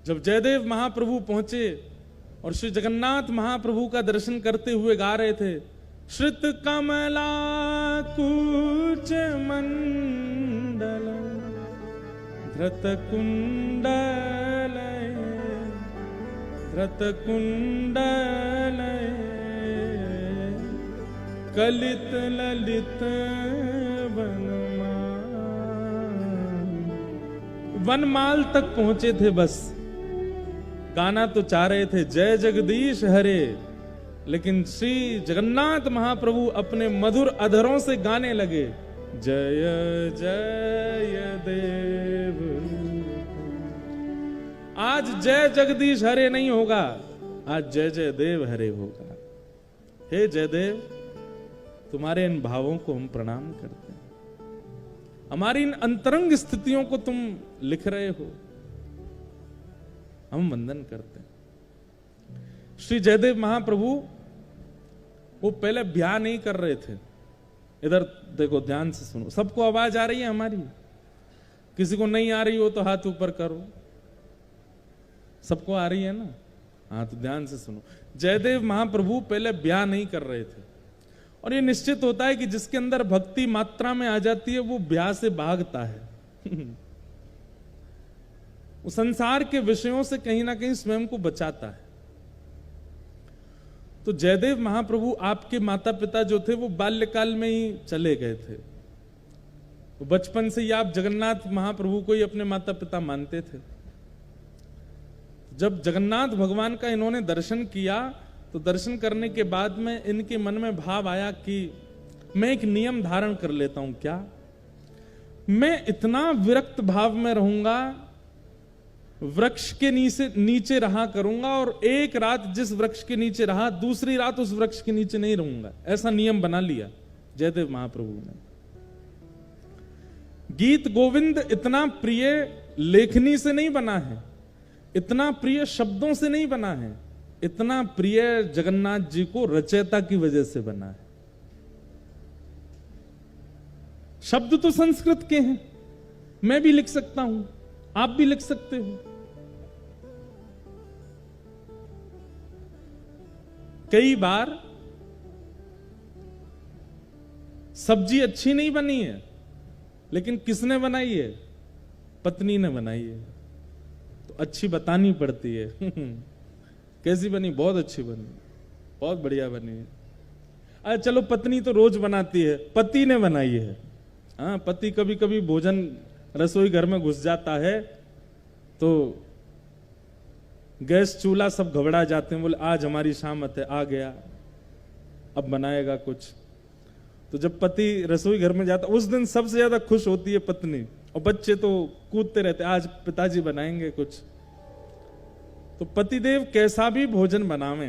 जब जयदेव महाप्रभु पहुंचे और श्री जगन्नाथ महाप्रभु का दर्शन करते हुए गा रहे थे, श्रित कमला कूच मंडल धृत कुंडल कलित ललित वनमाल तक पहुंचे थे। बस गाना तो चाह रहे थे जय जगदीश हरे, लेकिन श्री जगन्नाथ महाप्रभु अपने मधुर अधरों से गाने लगे जय जय देव। आज जय जगदीश हरे नहीं होगा, आज जय जय देव हरे होगा। हे जयदेव, तुम्हारे इन भावों को हम प्रणाम करते हैं, हमारी इन अंतरंग स्थितियों को तुम लिख रहे हो, हम वंदन करते हैं। श्री जयदेव महाप्रभु वो पहले ब्याह नहीं कर रहे थे। इधर देखो, ध्यान से सुनो, सबको आवाज आ रही है हमारी? किसी को नहीं आ रही हो तो हाथ ऊपर करो। सबको आ रही है ना? हाँ, तो ध्यान से सुनो। जयदेव महाप्रभु पहले ब्याह नहीं कर रहे थे, और ये निश्चित होता है कि जिसके अंदर भक्ति मात्रा में आ जाती है वो ब्याह से भागता है। वो संसार के विषयों से कहीं ना कहीं स्वयं को बचाता है। तो जयदेव महाप्रभु, आपके माता पिता जो थे वो बाल्यकाल में ही चले गए थे। वो बचपन से ही आप जगन्नाथ महाप्रभु को ही अपने माता पिता मानते थे। जब जगन्नाथ भगवान का इन्होंने दर्शन किया तो दर्शन करने के बाद में इनके मन में भाव आया कि मैं एक नियम धारण कर लेता हूं। क्या? मैं इतना विरक्त भाव में रहूंगा, वृक्ष के नीचे रहा करूंगा, और एक रात जिस वृक्ष के नीचे रहा दूसरी रात उस वृक्ष के नीचे नहीं रहूंगा। ऐसा नियम बना लिया जयदेव महाप्रभु ने। गीत गोविंद इतना प्रिय लेखनी से नहीं बना है, इतना प्रिय शब्दों से नहीं बना है, इतना प्रिय जगन्नाथ जी को रचयिता की वजह से बना है। शब्द तो संस्कृत के हैं, मैं भी लिख सकता हूं, आप भी लिख सकते हो। कई बार सब्जी अच्छी नहीं बनी है, लेकिन किसने बनाई है? पत्नी ने बनाई है, तो अच्छी बतानी पड़ती है। कैसी बनी? बहुत अच्छी बनी, बहुत बढ़िया बनी है। अरे चलो, पत्नी तो रोज बनाती है, पति ने बनाई है। हाँ, पति कभी कभी भोजन रसोई घर में घुस जाता है तो गैस चूल्हा सब घबरा जाते हैं, बोले आज हमारी शामत है, आ गया, अब बनाएगा कुछ। तो जब पति रसोई घर में जाता, उस दिन सबसे ज्यादा खुश होती है पत्नी, और बच्चे तो कूदते रहते, आज पिताजी बनाएंगे कुछ। तो पतिदेव कैसा भी भोजन बनावे,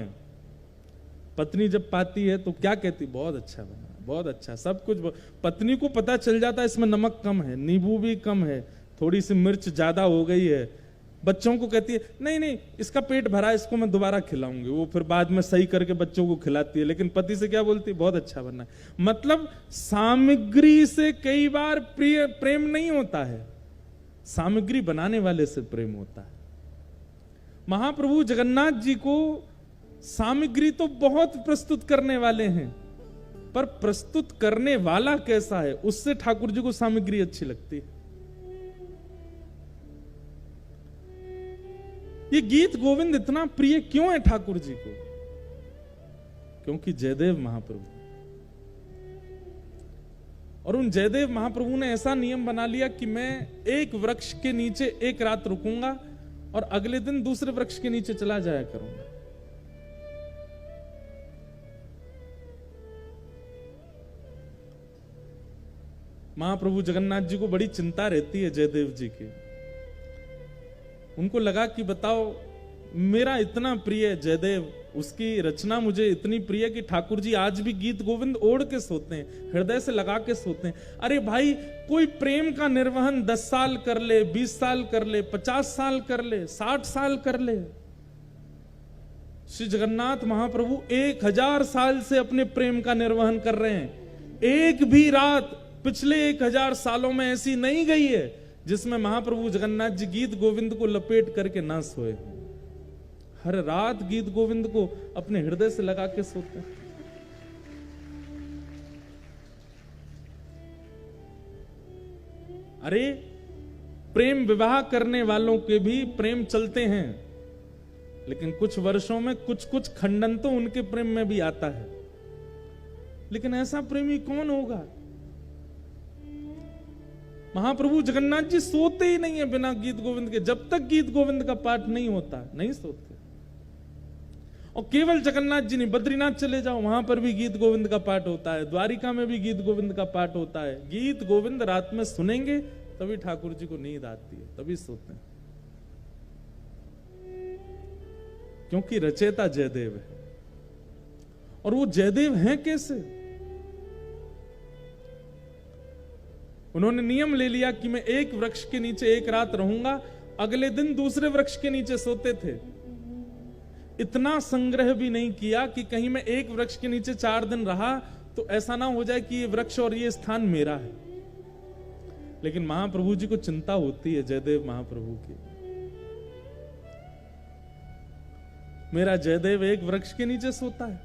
पत्नी जब पाती है तो क्या कहती? बहुत अच्छा बना, बहुत अच्छा, सब कुछ। पत्नी को पता चल जाता है इसमें नमक कम है, नींबू भी कम है, थोड़ी सी मिर्च ज्यादा हो गई है। बच्चों को कहती है नहीं नहीं, इसका पेट भरा, इसको मैं दोबारा खिलाऊंगी। वो फिर बाद में सही करके बच्चों को खिलाती है, लेकिन पति से क्या बोलती है? बहुत अच्छा बना है। मतलब सामग्री से कई बार प्रेम नहीं होता है, सामग्री बनाने वाले से प्रेम होता है। महाप्रभु जगन्नाथ जी को सामग्री तो बहुत प्रस्तुत करने वाले हैं, पर प्रस्तुत करने वाला कैसा है, उससे ठाकुर जी को सामग्री अच्छी लगती है। ये गीत गोविंद इतना प्रिय क्यों है ठाकुर जी को? क्योंकि जयदेव महाप्रभु, और उन जयदेव महाप्रभु ने ऐसा नियम बना लिया कि मैं एक वृक्ष के नीचे एक रात रुकूंगा और अगले दिन दूसरे वृक्ष के नीचे चला जाया करूंगा। महाप्रभु जगन्नाथ जी को बड़ी चिंता रहती है जयदेव जी की। उनको लगा कि बताओ, मेरा इतना प्रिय जयदेव, उसकी रचना मुझे इतनी प्रिय कि ठाकुर जी आज भी गीत गोविंद ओढ़ के सोते हैं, हृदय से लगा के सोते हैं। अरे भाई, कोई प्रेम का निर्वहन 10 साल कर ले, 20 साल कर ले, 50 साल कर ले, 60 साल कर ले। श्री जगन्नाथ महाप्रभु 1000 साल से अपने प्रेम का निर्वहन कर रहे हैं। एक भी रात पिछले 1000 सालों में ऐसी नहीं गई है जिसमें महाप्रभु जगन्नाथ जी गीत गोविंद को लपेट करके ना सोए हों। हर रात गीत गोविंद को अपने हृदय से लगा के सोते हैं। अरे प्रेम विवाह करने वालों के भी प्रेम चलते हैं, लेकिन कुछ वर्षों में कुछ कुछ खंडन तो उनके प्रेम में भी आता है। लेकिन ऐसा प्रेमी कौन होगा? महाप्रभु जगन्नाथ जी सोते ही नहीं है बिना गीत गोविंद के। जब तक गीत गोविंद का पाठ नहीं होता नहीं सोते। और केवल जगन्नाथ जी नहीं, बद्रीनाथ चले जाओ, वहां पर भी गीत गोविंद का पाठ होता है, द्वारिका में भी गीत गोविंद का पाठ होता है। गीत गोविंद रात में सुनेंगे तभी ठाकुर जी को नींद आती है, तभी सोते हैं। क्योंकि रचयिता जयदेव है। और वो जयदेव हैं कैसे? उन्होंने नियम ले लिया कि मैं एक वृक्ष के नीचे एक रात रहूंगा, अगले दिन दूसरे वृक्ष के नीचे सोते थे। इतना संग्रह भी नहीं किया कि कहीं मैं एक वृक्ष के नीचे 4 दिन रहा तो ऐसा ना हो जाए कि ये वृक्ष और ये स्थान मेरा है। लेकिन महाप्रभु जी को चिंता होती है, जयदेव महाप्रभु की। मेरा जयदेव एक वृक्ष के नीचे सोता है।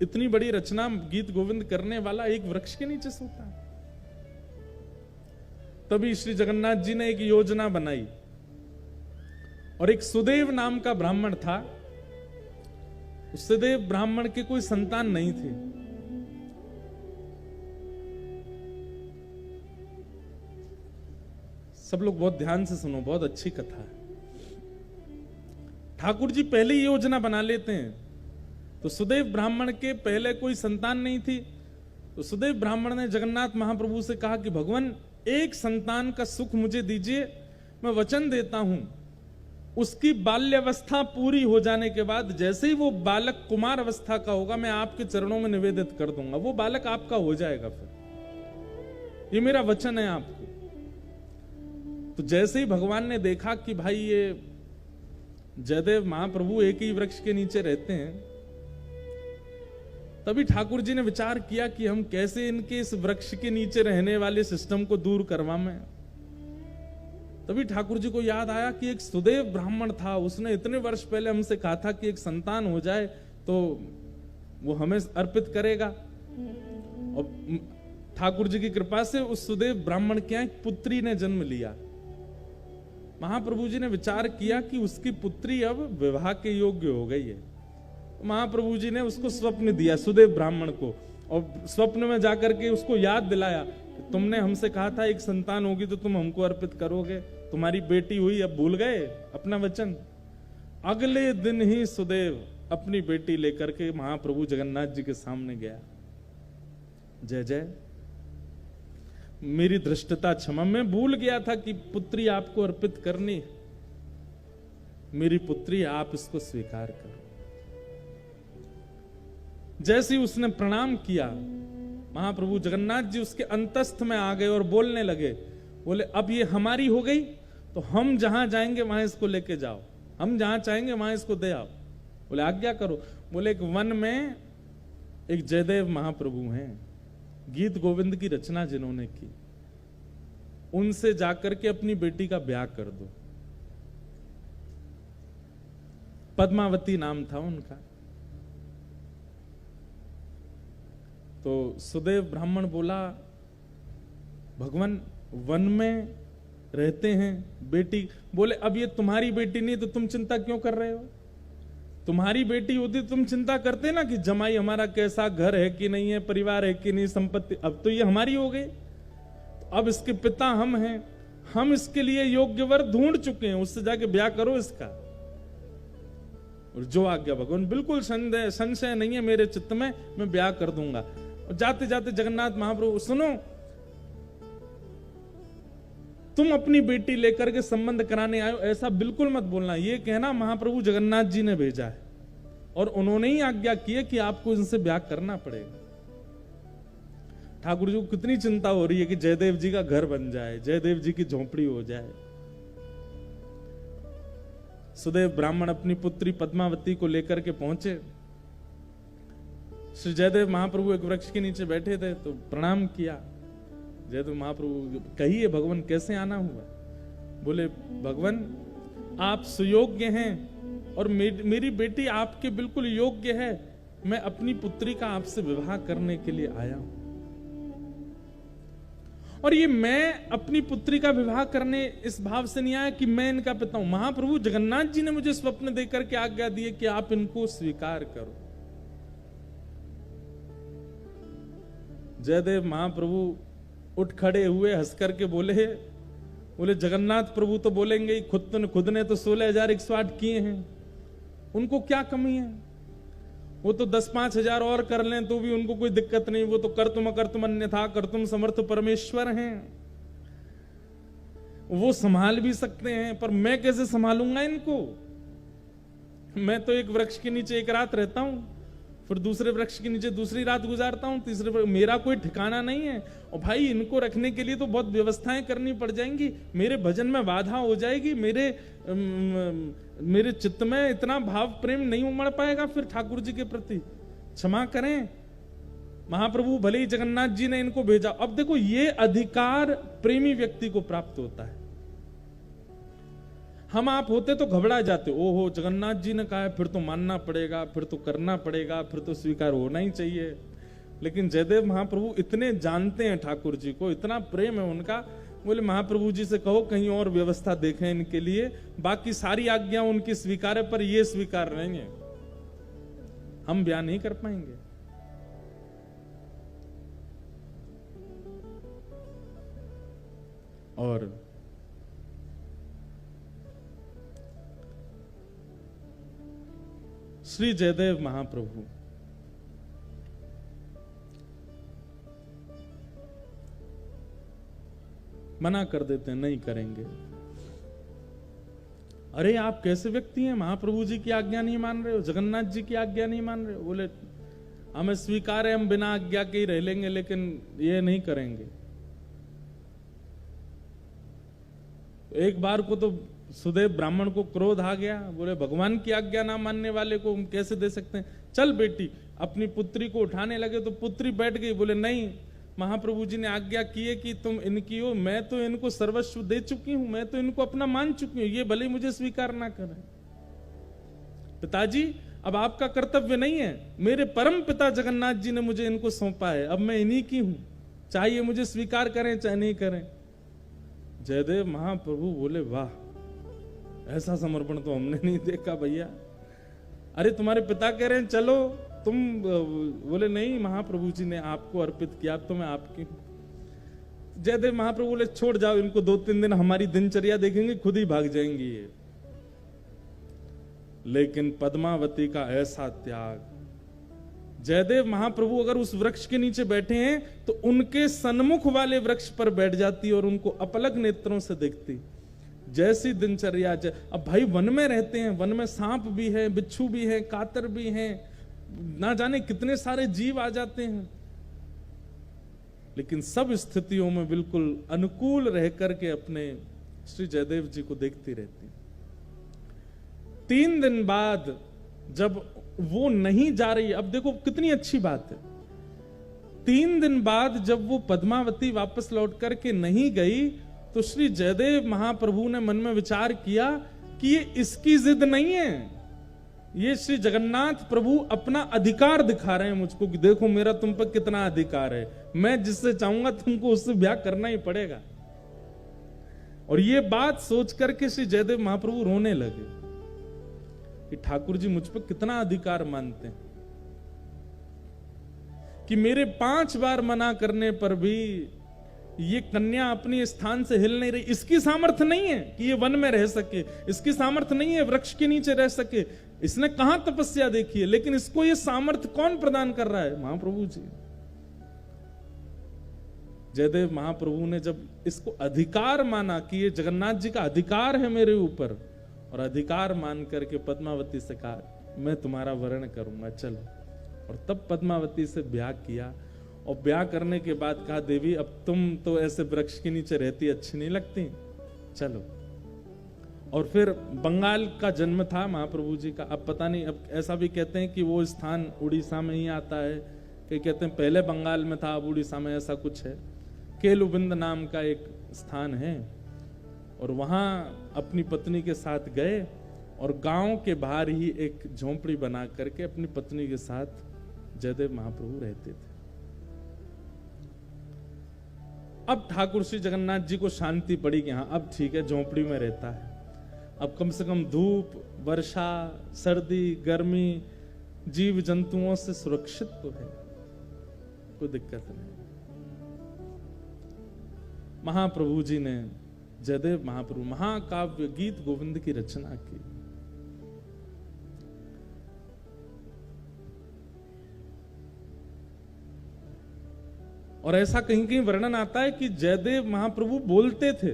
इतनी बड़ी रचना गीत गोविंद करने वाला एक वृक्ष के नीचे सोता है। तभी श्री जगन्नाथ जी ने एक योजना बनाई। और एक सुदेव नाम का ब्राह्मण था। उस सुदेव ब्राह्मण के कोई संतान नहीं थी। सब लोग बहुत ध्यान से सुनो, बहुत अच्छी कथा है। ठाकुर जी पहले ही योजना बना लेते हैं। तो सुदेव ब्राह्मण के पहले कोई संतान नहीं थी। तो सुदेव ब्राह्मण ने जगन्नाथ महाप्रभु से कहा कि भगवान एक संतान का सुख मुझे दीजिए, मैं वचन देता हूं उसकी बाल्यावस्था पूरी हो जाने के बाद जैसे ही वो बालक कुमार अवस्था का होगा मैं आपके चरणों में निवेदित कर दूंगा, वो बालक आपका हो जाएगा। फिर ये मेरा वचन है आपको। तो जैसे ही भगवान ने देखा कि भाई ये जयदेव महाप्रभु एक ही वृक्ष के नीचे रहते हैं, तभी ठाकुर जी ने विचार किया कि हम कैसे इनके इस वृक्ष के नीचे रहने वाले सिस्टम को दूर करवाएं। तभी ठाकुर जी को याद आया कि एक सुदेव ब्राह्मण था, उसने इतने वर्ष पहले हमसे कहा था कि एक संतान हो जाए तो वो हमें अर्पित करेगा। और ठाकुर जी की कृपा से उस सुदेव ब्राह्मण के यहाँ एक पुत्री ने जन्म लिया। महाप्रभु जी ने विचार किया कि उसकी पुत्री अब विवाह के योग्य हो गई है। महाप्रभु जी ने उसको स्वप्न दिया सुदेव ब्राह्मण को, और स्वप्न में जाकर के उसको याद दिलाया कि तुमने हमसे कहा था एक संतान होगी तो तुम हमको अर्पित करोगे, तुम्हारी बेटी हुई, अब भूल गए अपना वचन। अगले दिन ही सुदेव अपनी बेटी लेकर के महाप्रभु जगन्नाथ जी के सामने गया। जय जय, मेरी धृष्टता क्षमा, मैं भूल गया था कि पुत्री आपको अर्पित करनी। मेरी पुत्री, आप इसको स्वीकार करो। जैसे ही उसने प्रणाम किया, महाप्रभु जगन्नाथ जी उसके अंतस्थ में आ गए और बोलने लगे। बोले अब ये हमारी हो गई तो हम जहां जाएंगे वहां इसको लेके जाओ, हम जहां चाहेंगे वहां इसको दे आओ। बोले आज्ञा करो। बोले एक वन में एक जयदेव महाप्रभु हैं, गीत गोविंद की रचना जिन्होंने की, उनसे जाकर के अपनी बेटी का ब्याह कर दो। पद्मावती नाम था उनका। तो सुदेव ब्राह्मण बोला, भगवान वन में रहते हैं बेटी। बोले अब ये तुम्हारी बेटी नहीं तो तुम चिंता क्यों कर रहे हो? तुम्हारी बेटी होती तुम चिंता करते ना कि जमाई हमारा कैसा, घर है कि नहीं है, परिवार है कि नहीं, संपत्ति। अब तो ये हमारी हो गई, तो अब इसके पिता हम हैं, हम इसके लिए योग्य वर ढूंढ चुके हैं, उससे जाके ब्याह करो इसका। और जो आज्ञा भगवान, बिल्कुल संशय नहीं है मेरे चित्त में, मैं ब्याह कर दूंगा। और जाते जाते जगन्नाथ महाप्रभु, सुनो, तुम अपनी बेटी लेकर के संबंध कराने आए हो ऐसा बिल्कुल मत बोलना। ये कहना महाप्रभु जगन्नाथ जी ने भेजा है और उन्होंने ही आज्ञा की है कि आपको इनसे ब्याह करना पड़ेगा। ठाकुर जी को कितनी चिंता हो रही है कि जयदेव जी का घर बन जाए, जयदेव जी की झोंपड़ी हो जाए। सुदेव ब्राह्मण अपनी पुत्री पद्मावती को लेकर के पहुंचे। श्री जयदेव महाप्रभु एक वृक्ष के नीचे बैठे थे तो प्रणाम किया। जयदेव महाप्रभु कहिए भगवान कैसे आना हुआ? बोले भगवान आप सुयोग्य हैं और मेरी बेटी आपके बिल्कुल योग्य है, मैं अपनी पुत्री का आपसे विवाह करने के लिए आया हूं। और ये मैं अपनी पुत्री का विवाह करने इस भाव से नहीं आया कि मैं इनका पिता हूं। महाप्रभु जगन्नाथ जी ने मुझे स्वप्न देकर के आज्ञा दी कि आप इनको स्वीकार करो। जयदेव महाप्रभु उठ खड़े हुए, हंस करके बोले जगन्नाथ प्रभु तो बोलेंगे ही, खुद ने तो 16,108 किए हैं, उनको क्या कमी है? वो तो 10-5 हजार और कर लें तो भी उनको कोई दिक्कत नहीं, वो तो कर्तुम अन्यथा कर्तुम समर्थ परमेश्वर हैं, वो संभाल भी सकते हैं। पर मैं कैसे संभालूंगा इनको? मैं तो एक वृक्ष के नीचे एक रात रहता हूं, फिर दूसरे वृक्ष के नीचे दूसरी रात गुजारता हूं, तीसरे मेरा कोई ठिकाना नहीं है। और भाई इनको रखने के लिए तो बहुत व्यवस्थाएं करनी पड़ जाएंगी, मेरे भजन में बाधा हो जाएगी, मेरे चित्त में इतना भाव प्रेम नहीं उमड़ पाएगा फिर ठाकुर जी के प्रति। क्षमा करें महाप्रभु, भले ही जगन्नाथ जी ने इनको भेजा। अब देखो ये अधिकार प्रेमी व्यक्ति को प्राप्त होता है। हम आप होते तो घबरा जाते, ओहो जगन्नाथ जी ने कहा है, फिर तो मानना पड़ेगा, फिर तो करना पड़ेगा, फिर तो स्वीकार होना ही चाहिए। लेकिन जयदेव महाप्रभु इतने जानते हैं ठाकुर जी को, इतना प्रेम है उनका, बोले महाप्रभु जी से कहो कहीं और व्यवस्था देखें इनके लिए, बाकी सारी आज्ञा उनकी स्वीकार है पर ये स्वीकार नहीं है, हम बयान नहीं कर पाएंगे। और श्री जयदेव महाप्रभु मना कर देते हैं, नहीं करेंगे। अरे आप कैसे व्यक्ति हैं, महाप्रभु जी की आज्ञा नहीं मान रहे हो, जगन्नाथ जी की आज्ञा नहीं मान रहे हो? बोले हमें स्वीकार है, हम बिना आज्ञा के ही रह लेंगे, लेकिन ये नहीं करेंगे। एक बार को तो सुदेव ब्राह्मण को क्रोध आ गया, बोले भगवान की आज्ञा ना मानने वाले को हम कैसे दे सकते हैं, चल बेटी। अपनी पुत्री को उठाने लगे तो पुत्री बैठ गई, बोले नहीं महाप्रभु जी ने आज्ञा की है कि तुम इनकी हो, मैं तो इनको सर्वस्व दे चुकी हूं, मैं तो इनको अपना मान चुकी हूं, ये भले मुझे स्वीकार ना करें। पिताजी अब आपका कर्तव्य नहीं है, मेरे परम पिता जगन्नाथ जी ने मुझे इनको सौंपा है, अब मैं इन्हीं की हूं, चाहे मुझे स्वीकार करें चाहे नहीं करें। जयदेव महाप्रभु बोले वाह, ऐसा समर्पण तो हमने नहीं देखा भैया। अरे तुम्हारे पिता कह रहे हैं चलो तुम, बोले नहीं महाप्रभु जी ने आपको अर्पित किया, तो मैं आपकी। जयदेव महाप्रभु बोले छोड़ जाओ इनको, 2-3 दिन हमारी दिनचर्या देखेंगे खुद ही भाग जाएंगी ये। लेकिन पद्मावती का ऐसा त्याग, जयदेव महाप्रभु अगर उस वृक्ष के नीचे बैठे हैं तो उनके सन्मुख वाले वृक्ष पर बैठ जाती और उनको अपलक नेत्रों से देखती। जैसी दिनचर्या, अब भाई वन में रहते हैं, वन में सांप भी है, बिच्छू भी है, कातर भी है, ना जाने कितने सारे जीव आ जाते हैं, लेकिन सब स्थितियों में बिल्कुल अनुकूल रह करके अपने श्री जयदेव जी को देखती रहती। 3 दिन बाद जब वो नहीं जा रही, अब देखो कितनी अच्छी बात है, 3 दिन बाद जब वो पद्मावती वापस लौट करके नहीं गई तो श्री जयदेव महाप्रभु ने मन में विचार किया कि ये इसकी जिद नहीं है, ये श्री जगन्नाथ प्रभु अपना अधिकार दिखा रहे हैं मुझको कि देखो मेरा तुम पर कितना अधिकार है, मैं जिससे चाहूंगा तुमको उससे ब्याह करना ही पड़ेगा। और ये बात सोच करके श्री जयदेव महाप्रभु रोने लगे कि ठाकुर जी मुझ पर कितना अधिकार मानते हैं कि मेरे 5 बार मना करने पर भी ये कन्या अपने स्थान से हिल नहीं रही। इसकी सामर्थ्य नहीं है कि ये वन में रह सके, इसकी सामर्थ्य नहीं है वृक्ष के नीचे रह सके, इसने कहां तपस्या देखी है, लेकिन इसको ये सामर्थ्य कौन प्रदान कर रहा है? महाप्रभु जी। जयदेव महाप्रभु ने जब इसको अधिकार माना कि ये जगन्नाथ जी का अधिकार है मेरे ऊपर, और अधिकार मान करके पद्मावती से कहा मैं तुम्हारा वर्ण करूंगा, चलो। और तब पद्मावती से ब्याह किया, और ब्याह करने के बाद कहा देवी अब तुम तो ऐसे वृक्ष के नीचे रहती अच्छी नहीं लगती, चलो। और फिर बंगाल का जन्म था महाप्रभु जी का। अब पता नहीं, अब ऐसा भी कहते हैं कि वो स्थान उड़ीसा में ही आता है, कई कहते हैं पहले बंगाल में था अब उड़ीसा में, ऐसा कुछ है। केलुबिंद नाम का एक स्थान है, और वहां अपनी पत्नी के साथ गए और गांव के बाहर ही एक झोंपड़ी बना करके अपनी पत्नी के साथ जयदेव महाप्रभु रहते थे। अब ठाकुर श्री जगन्नाथ जी को शांति पड़ी कि हाँ अब ठीक है, झोंपड़ी में रहता है, अब कम से कम धूप, वर्षा, सर्दी, गर्मी, जीव जंतुओं से सुरक्षित तो है, कोई दिक्कत नहीं। महाप्रभु जी ने, जयदेव महाप्रभु, महाकाव्य गीत गोविंद की रचना की। और ऐसा कहीं कहीं वर्णन आता है कि जयदेव महाप्रभु बोलते थे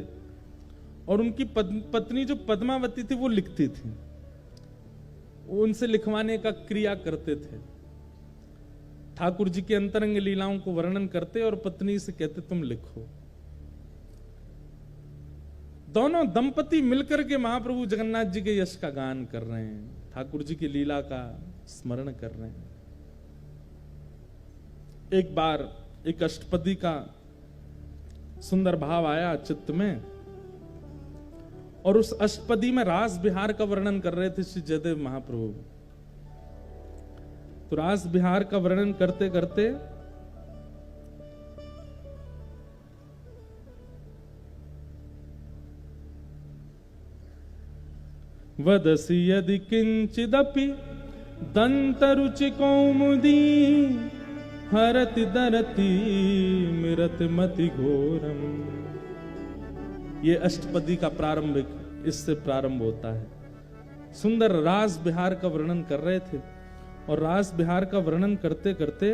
और उनकी पत्नी जो पद्मावती थी वो लिखती थी, वो उनसे लिखवाने का क्रिया करते थे। ठाकुर जी के अंतरंग लीलाओं को वर्णन करते और पत्नी से कहते तुम लिखो। दोनों दंपति मिलकर के महाप्रभु जगन्नाथ जी के यश का गान कर रहे हैं, ठाकुर जी की लीला का स्मरण कर रहे हैं। एक बार एक अष्टपदी का सुंदर भाव आया चित्त में, और उस अष्टपदी में रास बिहार का वर्णन कर रहे थे श्री जयदेव महाप्रभु। तो रास बिहार का वर्णन करते करते वदसि यदि किंचिदपि दंतरुचि कौमुदी हरति दरति मिरत मति घोरम। ये अष्टपदी का प्रारंभिक इससे प्रारंभ होता है। सुंदर रास बिहार का वर्णन कर रहे थे, और रास बिहार का वर्णन करते करते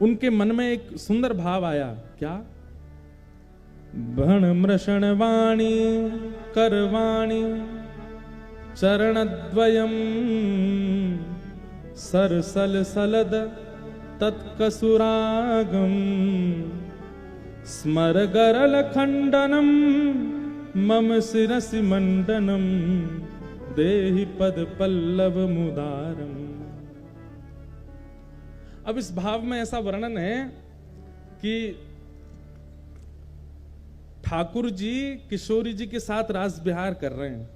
उनके मन में एक सुंदर भाव आया। क्या? भण मृषण वाणी करवाणी चरणद्वयम सरसल सलद तत्कसुरागम स्मर गरल खंडनम मम शिरसि मंडनम देहि पद पल्लव मुदारम। अब इस भाव में ऐसा वर्णन है कि ठाकुर जी किशोरी जी के साथ रास बिहार कर रहे हैं,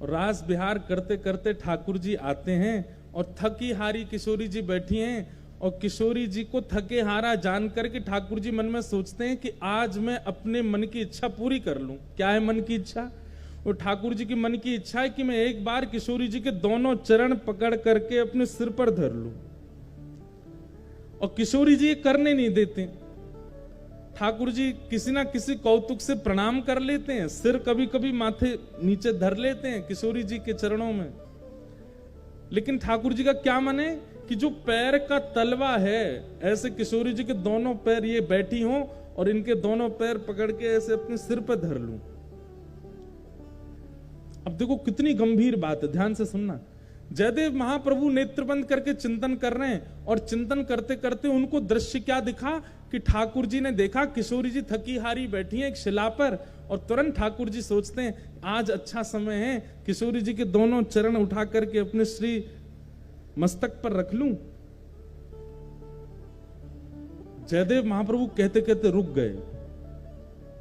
और रास बिहार करते करते ठाकुर जी आते हैं और थकी हारी किशोरी जी बैठी हैं, और किशोरी जी को थके हारा जान करके ठाकुर जी मन में सोचते हैं कि आज मैं अपने मन की इच्छा पूरी कर लूं। क्या है मन की इच्छा? और ठाकुर जी की मन की इच्छा है कि मैं एक बार किशोरी जी के दोनों चरण पकड़ करके अपने सिर पर धर लूं, और किशोरी जी ये करने नहीं देते। ठाकुर जी किसी ना किसी कौतुक से प्रणाम कर लेते हैं, सिर कभी कभी माथे नीचे धर लेते हैं किशोरी जी के चरणों में, लेकिन ठाकुर जी का क्या मन है कि जो पैर का तलवा है, ऐसे किशोरी जी के दोनों पैर ये बैठी हों और इनके दोनों पैर पकड़ के ऐसे अपने सिर पर धर लूं। अब देखो कितनी गंभीर बात है, ध्यान से सुनना। जयदेव महाप्रभु नेत्र बंद करके चिंतन कर रहे हैं, और चिंतन करते करते उनको दृश्य क्या दिखा कि ठाकुर जी ने देखा किशोरी जी थकी हारी बैठी हैं एक शिला पर, और तुरंत ठाकुर जी सोचते हैं आज अच्छा समय है, किशोरी जी के दोनों चरण उठा करके अपने श्री मस्तक पर रख लूं। जयदेव महाप्रभु कहते कहते रुक गए।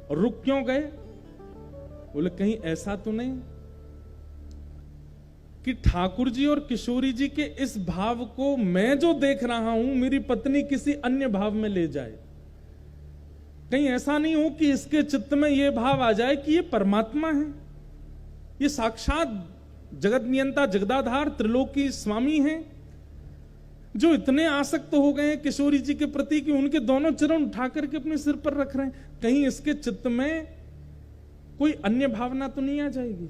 और रुक क्यों गए? बोले कहीं ऐसा तो नहीं कि ठाकुर जी और किशोरी जी के इस भाव को मैं जो देख रहा हूं मेरी पत्नी किसी अन्य भाव में ले जाए। कहीं ऐसा नहीं हो कि इसके चित्त में यह भाव आ जाए कि ये परमात्मा है, ये साक्षात जगत नियंता जगदाधार त्रिलोकी स्वामी हैं, जो इतने आसक्त हो गए हैं किशोरी जी के प्रति कि उनके दोनों चरण उठा करके अपने सिर पर रख रहे हैं। कहीं इसके चित्त में कोई अन्य भावना तो नहीं आ जाएगी?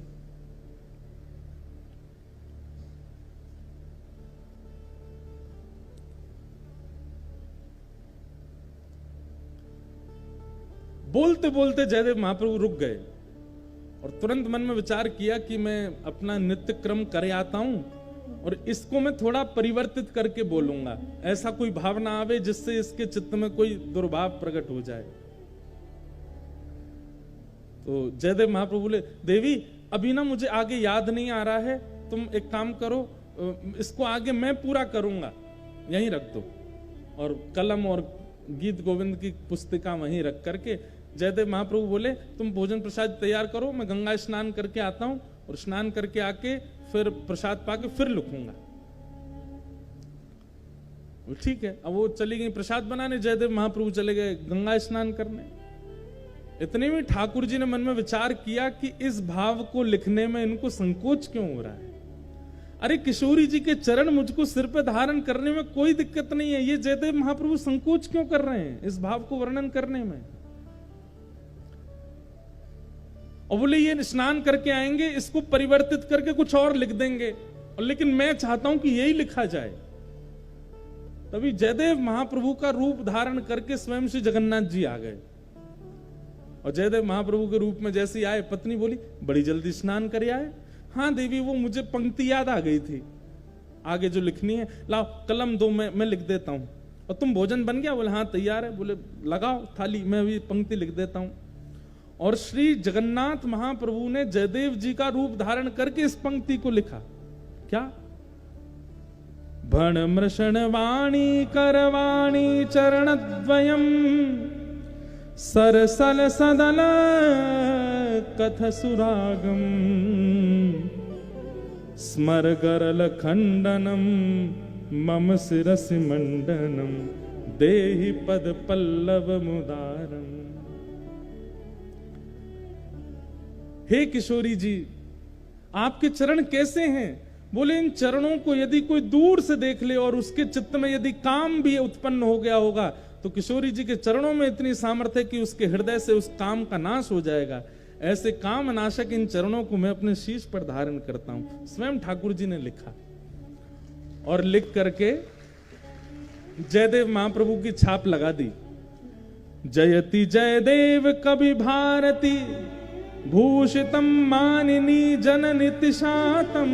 बोलते बोलते जयदेव महाप्रभु रुक गए और तुरंत मन में विचार किया कि मैं अपना नित्य क्रम कर आता हूं, और इसको मैं थोड़ा परिवर्तित करके बोलूंगा, ऐसा कोई भावना आवे जिससे इसके चित्त में कोई दुर्भाव प्रकट हो जाए। तो जयदेव महाप्रभु बोले, देवी अभी ना मुझे आगे याद नहीं आ रहा है, तुम एक काम करो, इसको आगे मैं पूरा करूंगा, यहीं रख दो। और कलम और गीत गोविंद की पुस्तिका वहीं रख करके जयदेव महाप्रभु बोले तुम भोजन प्रसाद तैयार करो, मैं गंगा स्नान करके आता हूं और स्नान करके आके फिर प्रसाद पाके फिर लिखूंगा। ठीक है। अब वो चली गई प्रसाद बनाने, जयदेव महाप्रभु चले गए गंगा स्नान करने। इतने में ठाकुर जी ने मन में विचार किया कि इस भाव को लिखने में इनको संकोच क्यों हो रहा है। अरे किशोरी जी के चरण मुझको सिर पे धारण करने में कोई दिक्कत नहीं है, ये जयदेव महाप्रभु संकोच क्यों कर रहे हैं इस भाव को वर्णन करने में। और बोले ये स्नान करके आएंगे, इसको परिवर्तित करके कुछ और लिख देंगे, और लेकिन मैं चाहता हूं कि यही लिखा जाए। तभी जयदेव महाप्रभु का रूप धारण करके स्वयं श्री जगन्नाथ जी आ गए। और जयदेव महाप्रभु के रूप में जैसे आए, पत्नी बोली बड़ी जल्दी स्नान कर आए। हाँ देवी, वो मुझे पंक्ति याद आ गई थी, आगे जो लिखनी है, लाओ कलम दो, मैं लिख देता हूं। और तुम भोजन बन गया? बोले हाँ तैयार है। बोले लगाओ थाली, मैं भी पंक्ति लिख देता हूं। और श्री जगन्नाथ महाप्रभु ने जयदेव जी का रूप धारण करके इस पंक्ति को लिखा। क्या? भण मृषण वाणी करवाणी चरणद्वयम् सरसल सदल कथ सुरागम स्मर गरल खंडनम मम शिरसि मंडनम देहि पद पल्लव मुदारम। हे किशोरी जी, आपके चरण कैसे हैं? बोले इन चरणों को यदि कोई दूर से देख ले और उसके चित्त में यदि काम भी उत्पन्न हो गया होगा तो किशोरी जी के चरणों में इतनी सामर्थ्य है कि उसके हृदय से उस काम का नाश हो जाएगा। ऐसे काम नाशक इन चरणों को मैं अपने शीश पर धारण करता हूं। स्वयं ठाकुर जी ने लिखा और लिख करके जयदेव महाप्रभु की छाप लगा दी। जयति जयदेव कवि भारती भूषितम मानिनी जननि तिशातम।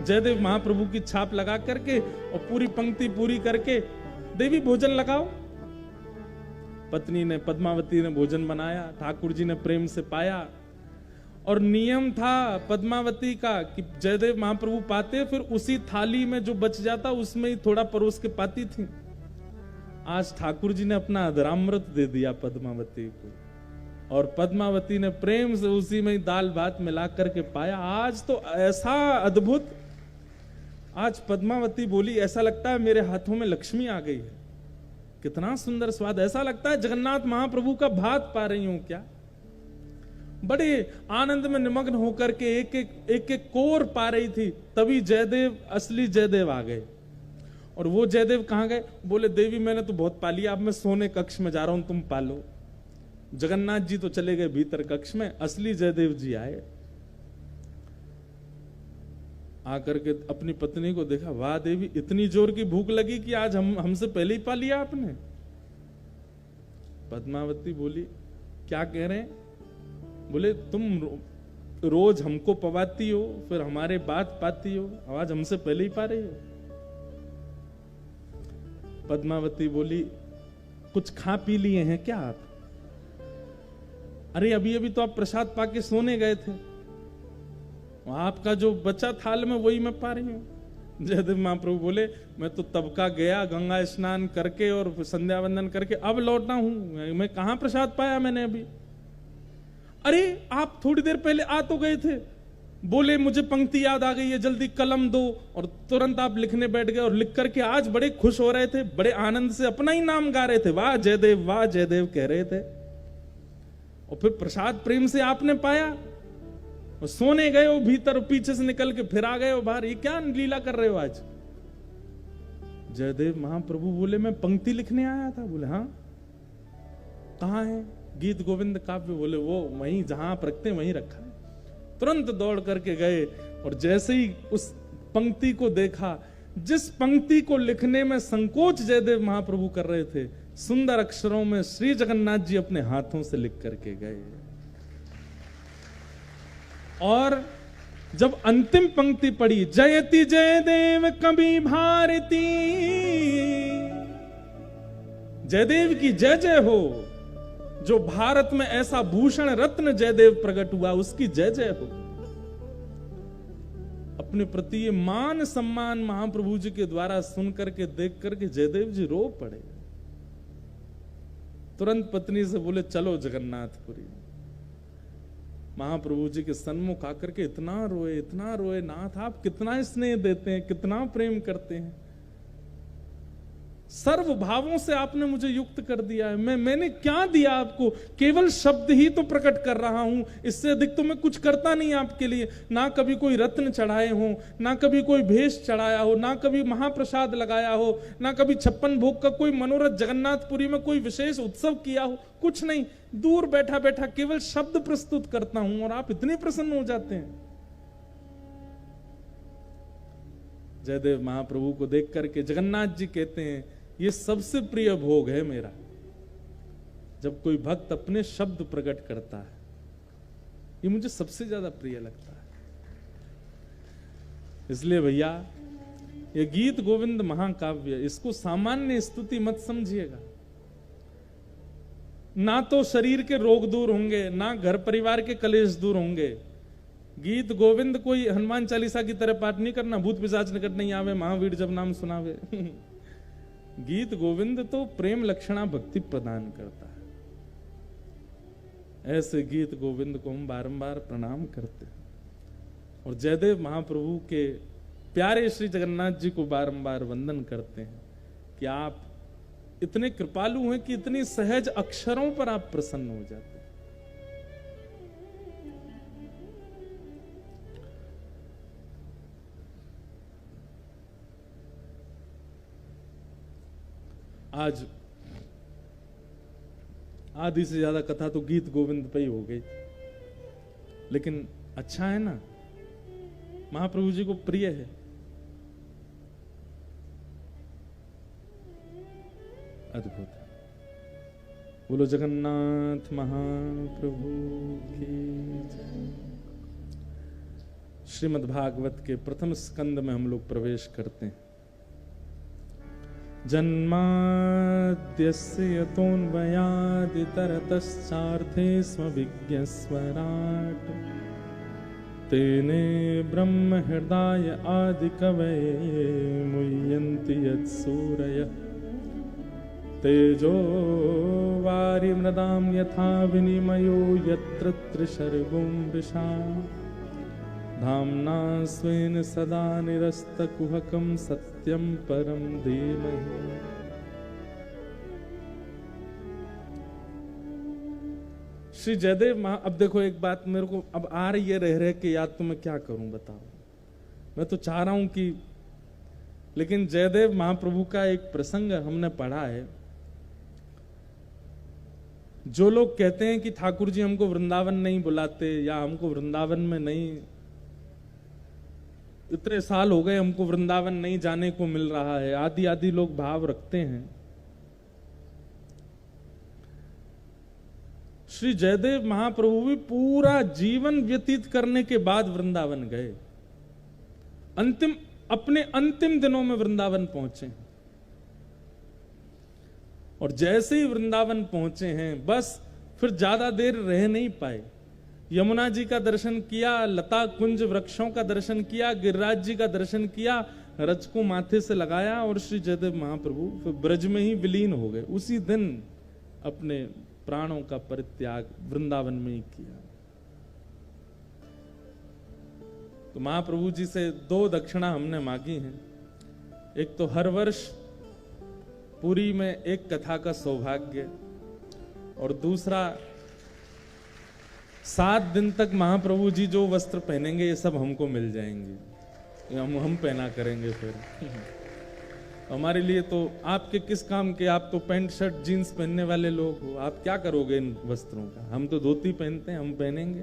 जयदेव महाप्रभु की छाप लगा करके और पूरी पंक्ति पूरी करके, देवी भोजन लगाओ। पत्नी ने, पद्मावती ने भोजन बनाया, ठाकुर जी ने प्रेम से पाया। और नियम था पद्मावती का कि जयदेव महाप्रभु पाते, फिर उसी थाली में जो बच जाता उसमें ही थोड़ा परोस के पाती थी। आज ठाकुर जी ने अपना अधरामृत दे दिया पद्मावती को, और पद्मावती ने प्रेम से उसी में ही दाल भात मिला करके पाया। आज तो ऐसा अद्भुत, आज पद्मावती बोली ऐसा लगता है मेरे हाथों में लक्ष्मी आ गई है। कितना सुंदर स्वाद, ऐसा लगता है जगन्नाथ महाप्रभु का भात पा रही हूं क्या। बड़े आनंद में निमग्न होकर के एक एक कोर पा रही थी। तभी जयदेव, असली जयदेव आ गए। और वो जयदेव कहां गए? बोले देवी मैंने तो बहुत पा लिया, अब मैं सोने कक्ष में जा रहा हूं, तुम पालो। जगन्नाथ जी तो चले गए भीतर कक्ष में, असली जयदेव जी आए। आकर के अपनी पत्नी को देखा, वाह देवी इतनी जोर की भूख लगी कि आज हमसे पहले ही पा लिया आपने। पद्मावती बोली क्या कह रहे हैं? बोले तुम रोज हमको पवाती हो, फिर हमारे बात पाती हो, आज हमसे पहले ही पा रही हो। पद्मावती बोली कुछ खा पी लिए हैं क्या आप? अरे अभी अभी तो आप प्रसाद पाके सोने गए थे, आपका जो बचा थाल में वही मैं पा रही हूं। जयदेव महाप्रभु बोले मैं तो तब का गया गंगा स्नान करके और संध्या वंदन करके अब लौटा हूं, मैं कहां प्रसाद पाया मैंने अभी। अरे आप थोड़ी देर पहले आ तो गए थे, बोले मुझे पंक्ति याद आ गई है, जल्दी कलम दो, और तुरंत आप लिखने बैठ गए और लिख करके आज बड़े खुश हो रहे थे, बड़े आनंद से अपना ही नाम गा रहे थे, वाह जयदेव कह रहे थे। और फिर प्रसाद प्रेम से आपने पाया और सोने गए हो भीतर, पीछे से निकल के फिर आ गए हो बाहर, ये क्या लीला कर रहे हो आज? जयदेव महाप्रभु बोले मैं पंक्ति लिखने आया था। बोले हाँ कहां है? गीत गोविंद काव्य। बोले वो वहीं जहां आप रखते हैं वहीं रखा है। तुरंत दौड़ करके गए और जैसे ही उस पंक्ति को देखा, जिस पंक्ति को लिखने में संकोच जयदेव महाप्रभु कर रहे थे, सुंदर अक्षरों में श्री जगन्नाथ जी अपने हाथों से लिख करके गए। और जब अंतिम पंक्ति पढ़ी, जयति जयदेव कवि भारती, जयदेव की जय जय हो, जो भारत में ऐसा भूषण रत्न जयदेव प्रकट हुआ उसकी जय जय हो। अब अपने प्रति ये मान सम्मान महाप्रभु जी के द्वारा सुन करके देख करके जयदेव जी रो पड़े। तुरंत पत्नी से बोले चलो जगन्नाथपुरी। महाप्रभु जी के सन्मुख आकर के इतना रोए, नाथ आप कितना स्नेह देते हैं, कितना प्रेम करते हैं, सर्व भावों से आपने मुझे युक्त कर दिया है। मैंने क्या दिया आपको? केवल शब्द ही तो प्रकट कर रहा हूं, इससे अधिक तो मैं कुछ करता नहीं आपके लिए। ना कभी कोई रत्न चढ़ाए हो, ना कभी कोई भेष चढ़ाया हो, ना कभी महाप्रसाद लगाया हो, ना कभी 56 भोग का कोई मनोरथ जगन्नाथपुरी में कोई विशेष उत्सव किया हो, कुछ नहीं। दूर बैठा बैठा केवल शब्द प्रस्तुत करता हूं और आप इतने प्रसन्न हो जाते हैं। जयदेव महाप्रभु को देख करके जगन्नाथ जी कहते हैं ये सबसे प्रिय भोग है मेरा, जब कोई भक्त अपने शब्द प्रकट करता है, ये मुझे सबसे ज्यादा प्रिय लगता है। इसलिए भैया ये गीत गोविंद महाकाव्य, इसको सामान्य स्तुति मत समझिएगा। ना तो शरीर के रोग दूर होंगे, ना घर परिवार के कलेश दूर होंगे। गीत गोविंद कोई हनुमान चालीसा की तरह पाठ नहीं करना, भूत पिशाच निकट नहीं आवे, महावीर जब नाम सुनावे। गीत गोविंद तो प्रेम लक्षणा भक्ति प्रदान करता है। ऐसे गीत गोविंद को हम बारंबार प्रणाम करते हैं और जयदेव महाप्रभु के प्यारे श्री जगन्नाथ जी को बारंबार वंदन करते हैं कि आप इतने कृपालु हैं कि इतनी सहज अक्षरों पर आप प्रसन्न हो जाते हैं। आज आधी से ज्यादा कथा तो गीत गोविंद पे ही हो गई, लेकिन अच्छा है ना, महाप्रभु जी को प्रिय है। अद्भुत। बोलो जगन्नाथ महाप्रभु की जय। श्रीमद् भागवत के प्रथम स्कंद में हम लोग प्रवेश करते हैं। जन्माद्यस्य यतोऽन्वयादितरतश्चार्थे स्वविज्ञस्वराट् तेने ब्रह्म हृदय आदिकवये मुह्यन्ति यत्सूरयः तेजो वारिमृदां यथा विनिमयो यत्र त्रिशर्गो मृषा धाम्ना स्वेन सदा निरस्तकुहकं सत्यं परं धीमहि। श्री जयदेव अब देखो एक बात मेरे को अब आ रही है रह के याद, तो मैं क्या करूं बताओ। मैं तो चाह रहा हूं कि, लेकिन जयदेव महाप्रभु का एक प्रसंग हमने पढ़ा है। जो लोग कहते हैं कि ठाकुर जी हमको वृंदावन नहीं बुलाते या हमको वृंदावन में नहीं, इतने साल हो गए हमको वृंदावन नहीं जाने को मिल रहा है, आदि आदि लोग भाव रखते हैं। श्री जयदेव महाप्रभु भी पूरा जीवन व्यतीत करने के बाद वृंदावन गए, अपने अंतिम दिनों में वृंदावन पहुंचे और जैसे ही वृंदावन पहुंचे हैं बस फिर ज्यादा देर रह नहीं पाए। यमुना जी का दर्शन किया, लता कुंज वृक्षों का दर्शन किया, गिरिराज जी का दर्शन किया, रज को माथे से लगाया और श्री जयदेव महाप्रभु फिर ब्रज में ही विलीन हो गए। उसी दिन अपने प्राणों का परित्याग वृंदावन में ही किया। तो महाप्रभु जी से 2 दक्षिणा हमने मांगी हैं। एक तो हर वर्ष पुरी में एक कथा का सौभाग्य, और दूसरा 7 दिन तक महाप्रभु जी जो वस्त्र पहनेंगे ये सब हमको मिल जाएंगे, हम पहना करेंगे। फिर हमारे लिए तो आपके किस काम के, आप तो पैंट शर्ट जीन्स पहनने वाले लोग हो, आप क्या करोगे इन वस्त्रों का? हम तो धोती पहनते हैं, हम पहनेंगे।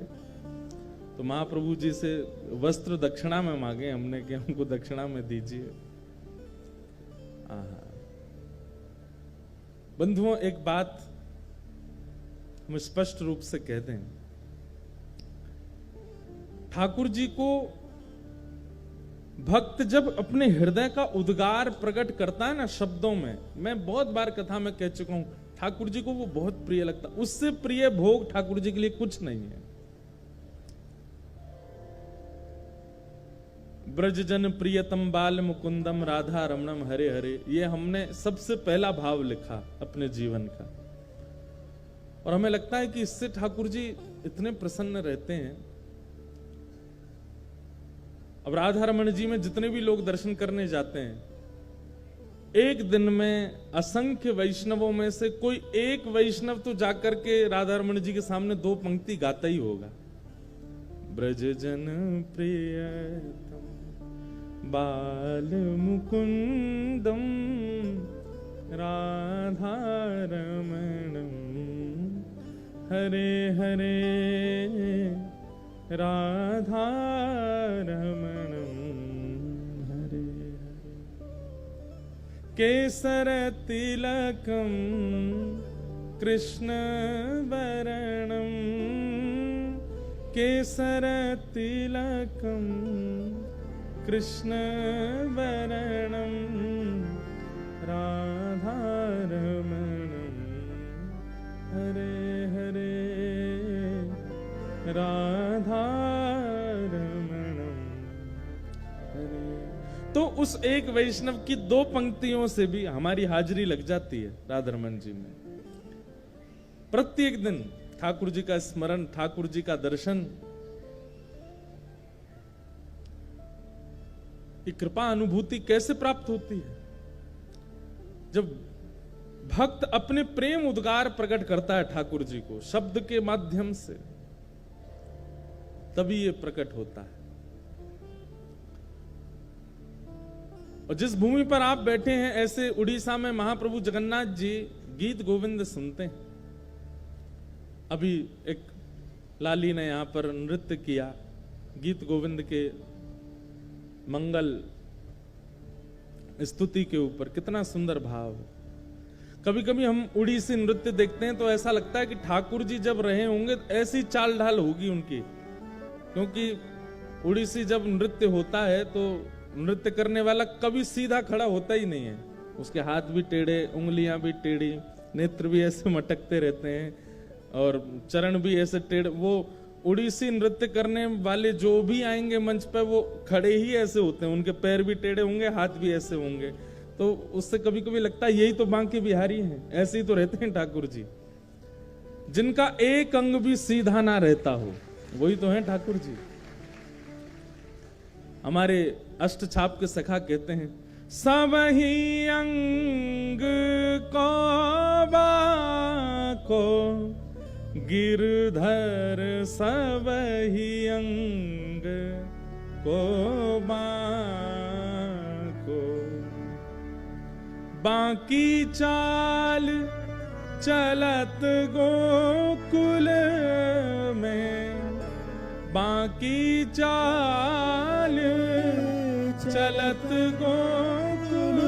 तो महाप्रभु जी से वस्त्र दक्षिणा में मांगे हमने कि हमको दक्षिणा में दीजिए। बंधुओं, एक बात हम स्पष्ट रूप से कह दें, ठाकुर जी को भक्त जब अपने हृदय का उद्गार प्रकट करता है ना शब्दों में, मैं बहुत बार कथा में कह चुका हूं, ठाकुर जी को वो बहुत प्रिय लगता। उससे प्रिय भोग ठाकुर जी के लिए कुछ नहीं है। ब्रज जन प्रियतम बाल मुकुंदम राधा रमणम हरे हरे, ये हमने सबसे पहला भाव लिखा अपने जीवन का। और हमें लगता है कि इससे ठाकुर जी इतने प्रसन्न रहते हैं। अब राधा रमण जी में जितने भी लोग दर्शन करने जाते हैं, एक दिन में असंख्य वैष्णवों में से कोई एक वैष्णव तो जाकर के राधा रमण जी के सामने 2 पंक्ति गाता ही होगा। ब्रज जन प्रियतम बाल मुकुंदम राधा रमणम हरे हरे राधा रमणम हरे हरे केसर तिलकम कृष्ण वरणम केसर तिलकम कृष्ण वरणम राधा रमणम हरे हरे राधा रमणम हरे। तो उस एक वैष्णव की 2 पंक्तियों से भी हमारी हाजिरी लग जाती है राधा रमण जी में। प्रत्येक दिन ठाकुर जी का स्मरण, ठाकुर जी का दर्शन, ये कृपा अनुभूति कैसे प्राप्त होती है? जब भक्त अपने प्रेम उद्गार प्रकट करता है ठाकुर जी को शब्द के माध्यम से, तभी ये प्रकट होता है। और जिस भूमि पर आप बैठे हैं, ऐसे उड़ीसा में महाप्रभु जगन्नाथ जी गीत गोविंद सुनते हैं। अभी एक लाली ने यहां पर नृत्य किया गीत गोविंद के मंगल स्तुति के ऊपर, कितना सुंदर भाव है। कभी कभी हम उड़ीसी नृत्य देखते हैं तो ऐसा लगता है कि ठाकुर जी जब रहे होंगे तो ऐसी चाल ढाल होगी उनकी, क्योंकि उड़ीसी जब नृत्य होता है तो नृत्य करने वाला कभी सीधा खड़ा होता ही नहीं है। उसके हाथ भी टेढ़े, उंगलियां भी टेढ़ी, नेत्र भी ऐसे मटकते रहते हैं और चरण भी ऐसे टेढ़े। वो उड़ीसी नृत्य करने वाले जो भी आएंगे मंच पर, वो खड़े ही ऐसे होते हैं, उनके पैर भी टेढ़े होंगे, हाथ भी ऐसे होंगे। तो उससे कभी कभी लगता है यही तो बांके बिहारी हैं। ऐसे ही तो रहते हैं ठाकुर जी, जिनका एक अंग भी सीधा ना रहता हो, वही तो है ठाकुर जी। हमारे अष्ट छाप के सखा कहते हैं, सब ही अंग को बाको गिरधर, सब ही अंग को बाको बाकी चाल चलत गोकुल में, बाकी चाल चलत गोकुल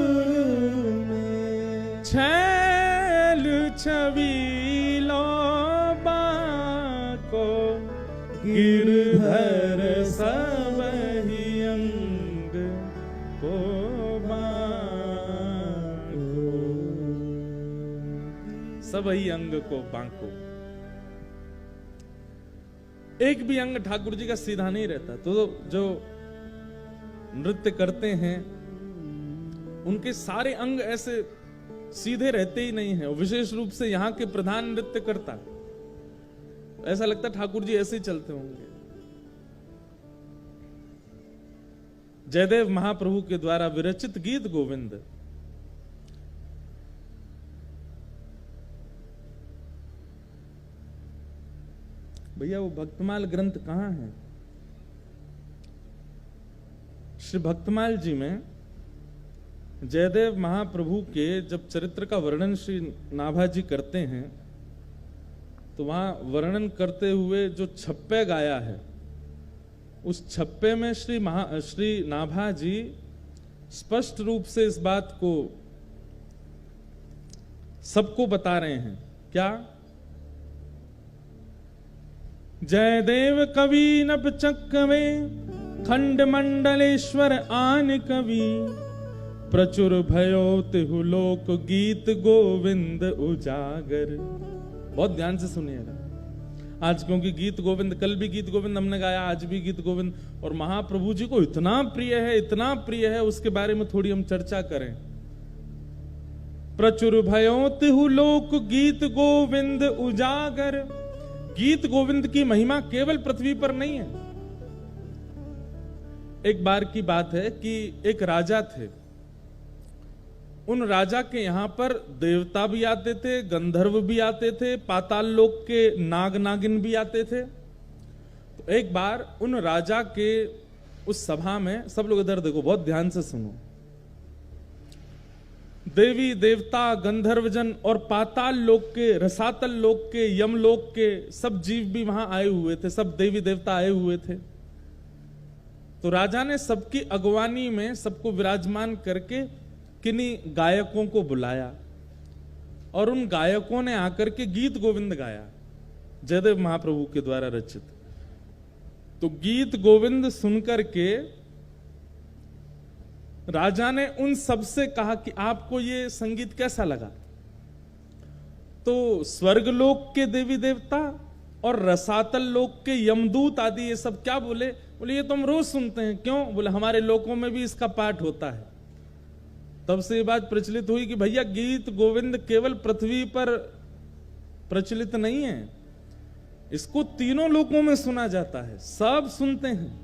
में, छैल छबीलो बाको गिरधर, सब ही अंग को सब ही अंग को बांको। एक भी अंग ठाकुर जी का सीधा नहीं रहता। तो जो नृत्य करते हैं उनके सारे अंग ऐसे सीधे रहते ही नहीं है। विशेष रूप से यहाँ के प्रधान नृत्य करता, ऐसा लगता ठाकुर जी ऐसे ही चलते होंगे। जयदेव महाप्रभु के द्वारा विरचित गीत गोविंद, भैया वो भक्तमाल ग्रंथ कहां है? श्री भक्तमाल जी में जयदेव महाप्रभु के जब चरित्र का वर्णन श्री नाभा जी करते हैं तो वहां वर्णन करते हुए जो छप्पे गाया है, उस छप्पे में श्री नाभा जी स्पष्ट रूप से इस बात को सबको बता रहे हैं। क्या? जयदेव कवि नभ चक्कवे खंड मंडलेश्वर आन कवि, प्रचुर भयो तिहु लोक गीत गोविंद उजागर। बहुत ध्यान से सुनिएगा। आज क्योंकि गीत गोविंद, कल भी गीत गोविंद हमने गाया, आज भी गीत गोविंद, और महाप्रभु जी को इतना प्रिय है, इतना प्रिय है, उसके बारे में थोड़ी हम चर्चा करें। प्रचुर भयो तिहु लोक गीत गोविंद उजागर। गीत गोविंद की महिमा केवल पृथ्वी पर नहीं है। एक बार की बात है कि एक राजा थे, उन राजा के यहां पर देवता भी आते थे, गंधर्व भी आते थे, पाताल लोक के नाग नागिन भी आते थे। तो एक बार उन राजा के उस सभा में, सब लोग इधर देखो, बहुत ध्यान से सुनो, देवी देवता गंधर्वजन और पाताल लोक के, रसातल लोक के, यम लोक के सब जीव भी वहां आए हुए थे, सब देवी देवता आए हुए थे। तो राजा ने सबकी अगवानी में सबको विराजमान करके किन्हीं गायकों को बुलाया और उन गायकों ने आकर के गीत गोविंद गाया, जयदेव महाप्रभु के द्वारा रचित। तो गीत गोविंद सुनकर के राजा ने उन सबसे कहा कि आपको ये संगीत कैसा लगा? तो स्वर्गलोक के देवी देवता और रसातल लोक के यमदूत आदि ये सब क्या बोले? बोले ये तो हम रोज सुनते हैं। क्यों? बोले हमारे लोकों में भी इसका पाठ होता है। तब से ये बात प्रचलित हुई कि भैया गीत गोविंद केवल पृथ्वी पर प्रचलित नहीं है, इसको तीनों लोकों में सुना जाता है, सब सुनते हैं।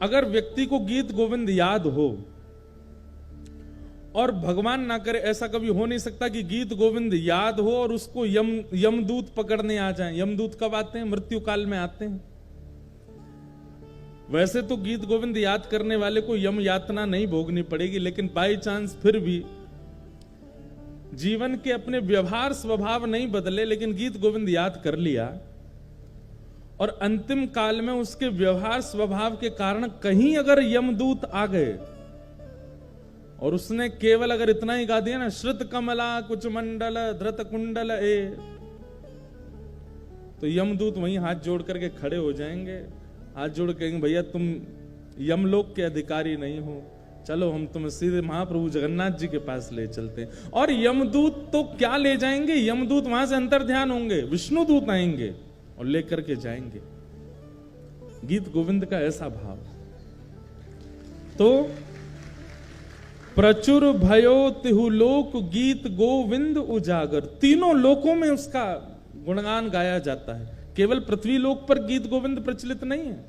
अगर व्यक्ति को गीत गोविंद याद हो, और भगवान ना करे ऐसा कभी हो नहीं सकता कि गीत गोविंद याद हो और उसको यमदूत पकड़ने आ जाएं। यमदूत कब आते हैं? मृत्यु काल में आते हैं। वैसे तो गीत गोविंद याद करने वाले को यम यातना नहीं भोगनी पड़ेगी, लेकिन बाई चांस फिर भी जीवन के अपने व्यवहार स्वभाव नहीं बदले, लेकिन गीत गोविंद याद कर लिया और अंतिम काल में उसके व्यवहार स्वभाव के कारण कहीं अगर यमदूत आ गए और उसने केवल अगर इतना ही गा दिया ना, श्रुत कमला कुछ मंडल धृत कुंडल ए, तो यमदूत वहीं हाथ जोड़ करके खड़े हो जाएंगे, हाथ जोड़ कहेंगे भैया तुम यमलोक के अधिकारी नहीं हो, चलो हम तुम्हें सीधे महाप्रभु जगन्नाथ जी के पास ले चलते हैं। और यमदूत तो क्या ले जाएंगे, यमदूत वहां से अंतर ध्यान होंगे, विष्णु दूत आएंगे और लेकर के जाएंगे। गीत गोविंद का ऐसा भाव। तो प्रचुर भयो तिहु लोक गीत गोविंद उजागर, तीनों लोकों में उसका गुणगान गाया जाता है, केवल पृथ्वी लोक पर गीत गोविंद प्रचलित नहीं है।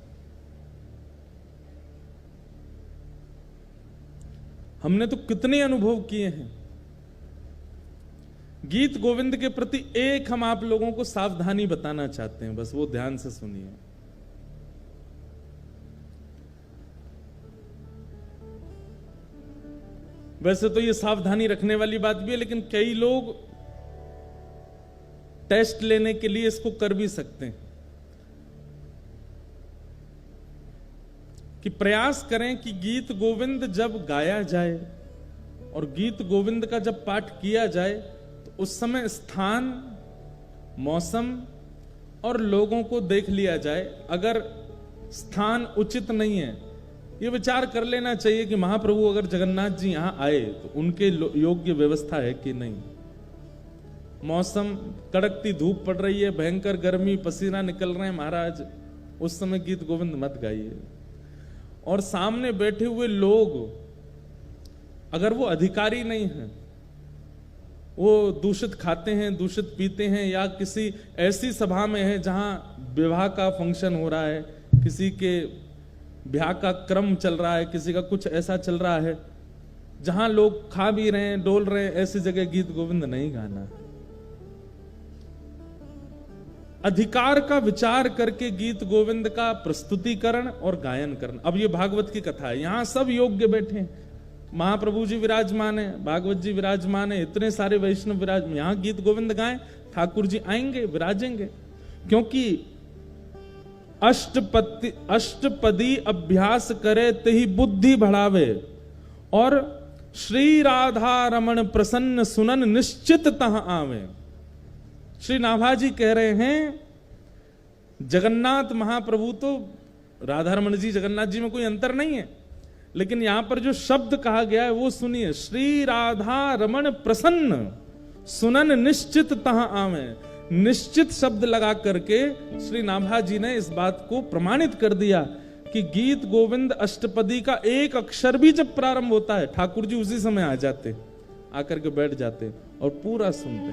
हमने तो कितने अनुभव किए हैं। गीत गोविंद के प्रति एक हम आप लोगों को सावधानी बताना चाहते हैं, बस वो ध्यान से सुनिए। वैसे तो ये सावधानी रखने वाली बात भी है, लेकिन कई लोग टेस्ट लेने के लिए इसको कर भी सकते हैं कि प्रयास करें कि गीत गोविंद जब गाया जाए और गीत गोविंद का जब पाठ किया जाए तो उस समय स्थान, मौसम और लोगों को देख लिया जाए। अगर स्थान उचित नहीं है, ये विचार कर लेना चाहिए कि महाप्रभु अगर जगन्नाथ जी यहां आए तो उनके योग्य व्यवस्था है कि नहीं। मौसम, कड़कती धूप पड़ रही है, भयंकर गर्मी, पसीना निकल रहे हैं महाराज, उस समय गीत गोविंद मत गाइए। और सामने बैठे हुए लोग अगर वो अधिकारी नहीं हैं, वो दूषित खाते हैं, दूषित पीते हैं, या किसी ऐसी सभा में है जहां विवाह का फंक्शन हो रहा है, किसी के ब्याह का क्रम चल रहा है, किसी का कुछ ऐसा चल रहा है जहां लोग खा भी रहे हैं, डोल रहे हैं, ऐसी जगह गीत गोविंद नहीं गाना। अधिकार का विचार करके गीत गोविंद का प्रस्तुतिकरण और गायन करना। अब ये भागवत की कथा है, यहां सब योग्य बैठे हैं, महाप्रभु जी विराजमान है, भागवत जी विराजमान है, इतने सारे वैष्णव विराजमान, यहां गीत गोविंद गाएं, ठाकुर जी आएंगे, विराजेंगे। क्योंकि अष्टपदी अभ्यास करे तही बुद्धि बढ़ावे, और श्री राधा रमण प्रसन्न सुनन निश्चित तह आवे। श्री नाभाजी कह रहे हैं जगन्नाथ महाप्रभु तो राधा रमण जी जगन्नाथ जी में कोई अंतर नहीं है, लेकिन यहां पर जो शब्द कहा गया है वो सुनिए, श्री राधा रमण प्रसन्न सुनन निश्चित तह आवे। निश्चित शब्द लगा करके श्री नाभा जी ने इस बात को प्रमाणित कर दिया कि गीत गोविंद अष्टपदी का एक अक्षर भी जब प्रारंभ होता है, ठाकुर जी उसी समय आ जाते, आकर के बैठ जाते और पूरा सुनते।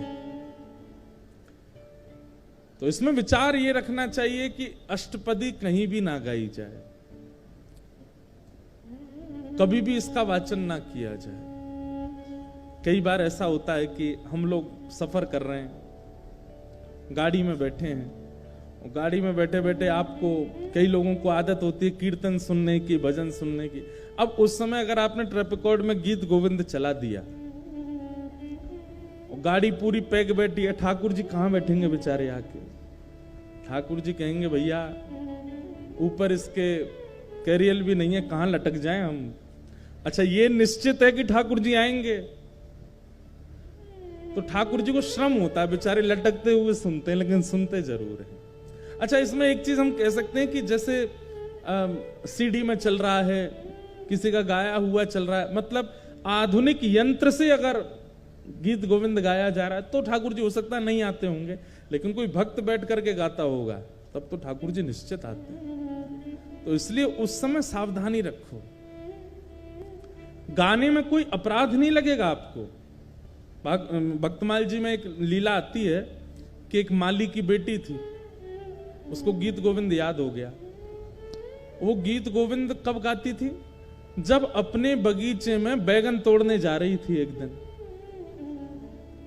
तो इसमें विचार ये रखना चाहिए कि अष्टपदी कहीं भी ना गाई जाए, कभी भी इसका वाचन ना किया जाए। कई बार ऐसा होता है कि हम लोग सफर कर रहे हैं, गाड़ी में बैठे हैं, गाड़ी में बैठे बैठे आपको, कई लोगों को आदत होती है कीर्तन सुनने की, भजन सुनने की। अब उस समय अगर आपने ट्रैप रिकॉर्ड में गीत गोविंद चला दिया और गाड़ी पूरी पैक बैठी है, ठाकुर जी कहां बैठेंगे बेचारे आके? ठाकुर जी कहेंगे भैया ऊपर इसके कैरियल भी नहीं है, कहां लटक जाएं हम। अच्छा, ये निश्चित है कि ठाकुर जी आएंगे, तो ठाकुर जी को श्रम होता है, बेचारे लटकते हुए सुनते हैं, लेकिन सुनते जरूर हैं। अच्छा, इसमें एक चीज हम कह सकते हैं कि जैसे सीडी में चल रहा है, किसी का गाया हुआ चल रहा है, मतलब आधुनिक यंत्र से अगर गीत गोविंद गाया जा रहा है तो ठाकुर जी हो सकता है नहीं आते होंगे, लेकिन कोई भक्त बैठ करके गाता होगा तब तो ठाकुर जी निश्चित आते हैं। तो इसलिए उस समय सावधानी रखो, गाने में कोई अपराध नहीं लगेगा आपको। भक्तमाल जी में एक लीला आती है कि एक माली की बेटी थी, उसको गीत गोविंद याद हो गया। वो गीत गोविंद कब गाती थी? जब अपने बगीचे में बैगन तोड़ने जा रही थी एक दिन।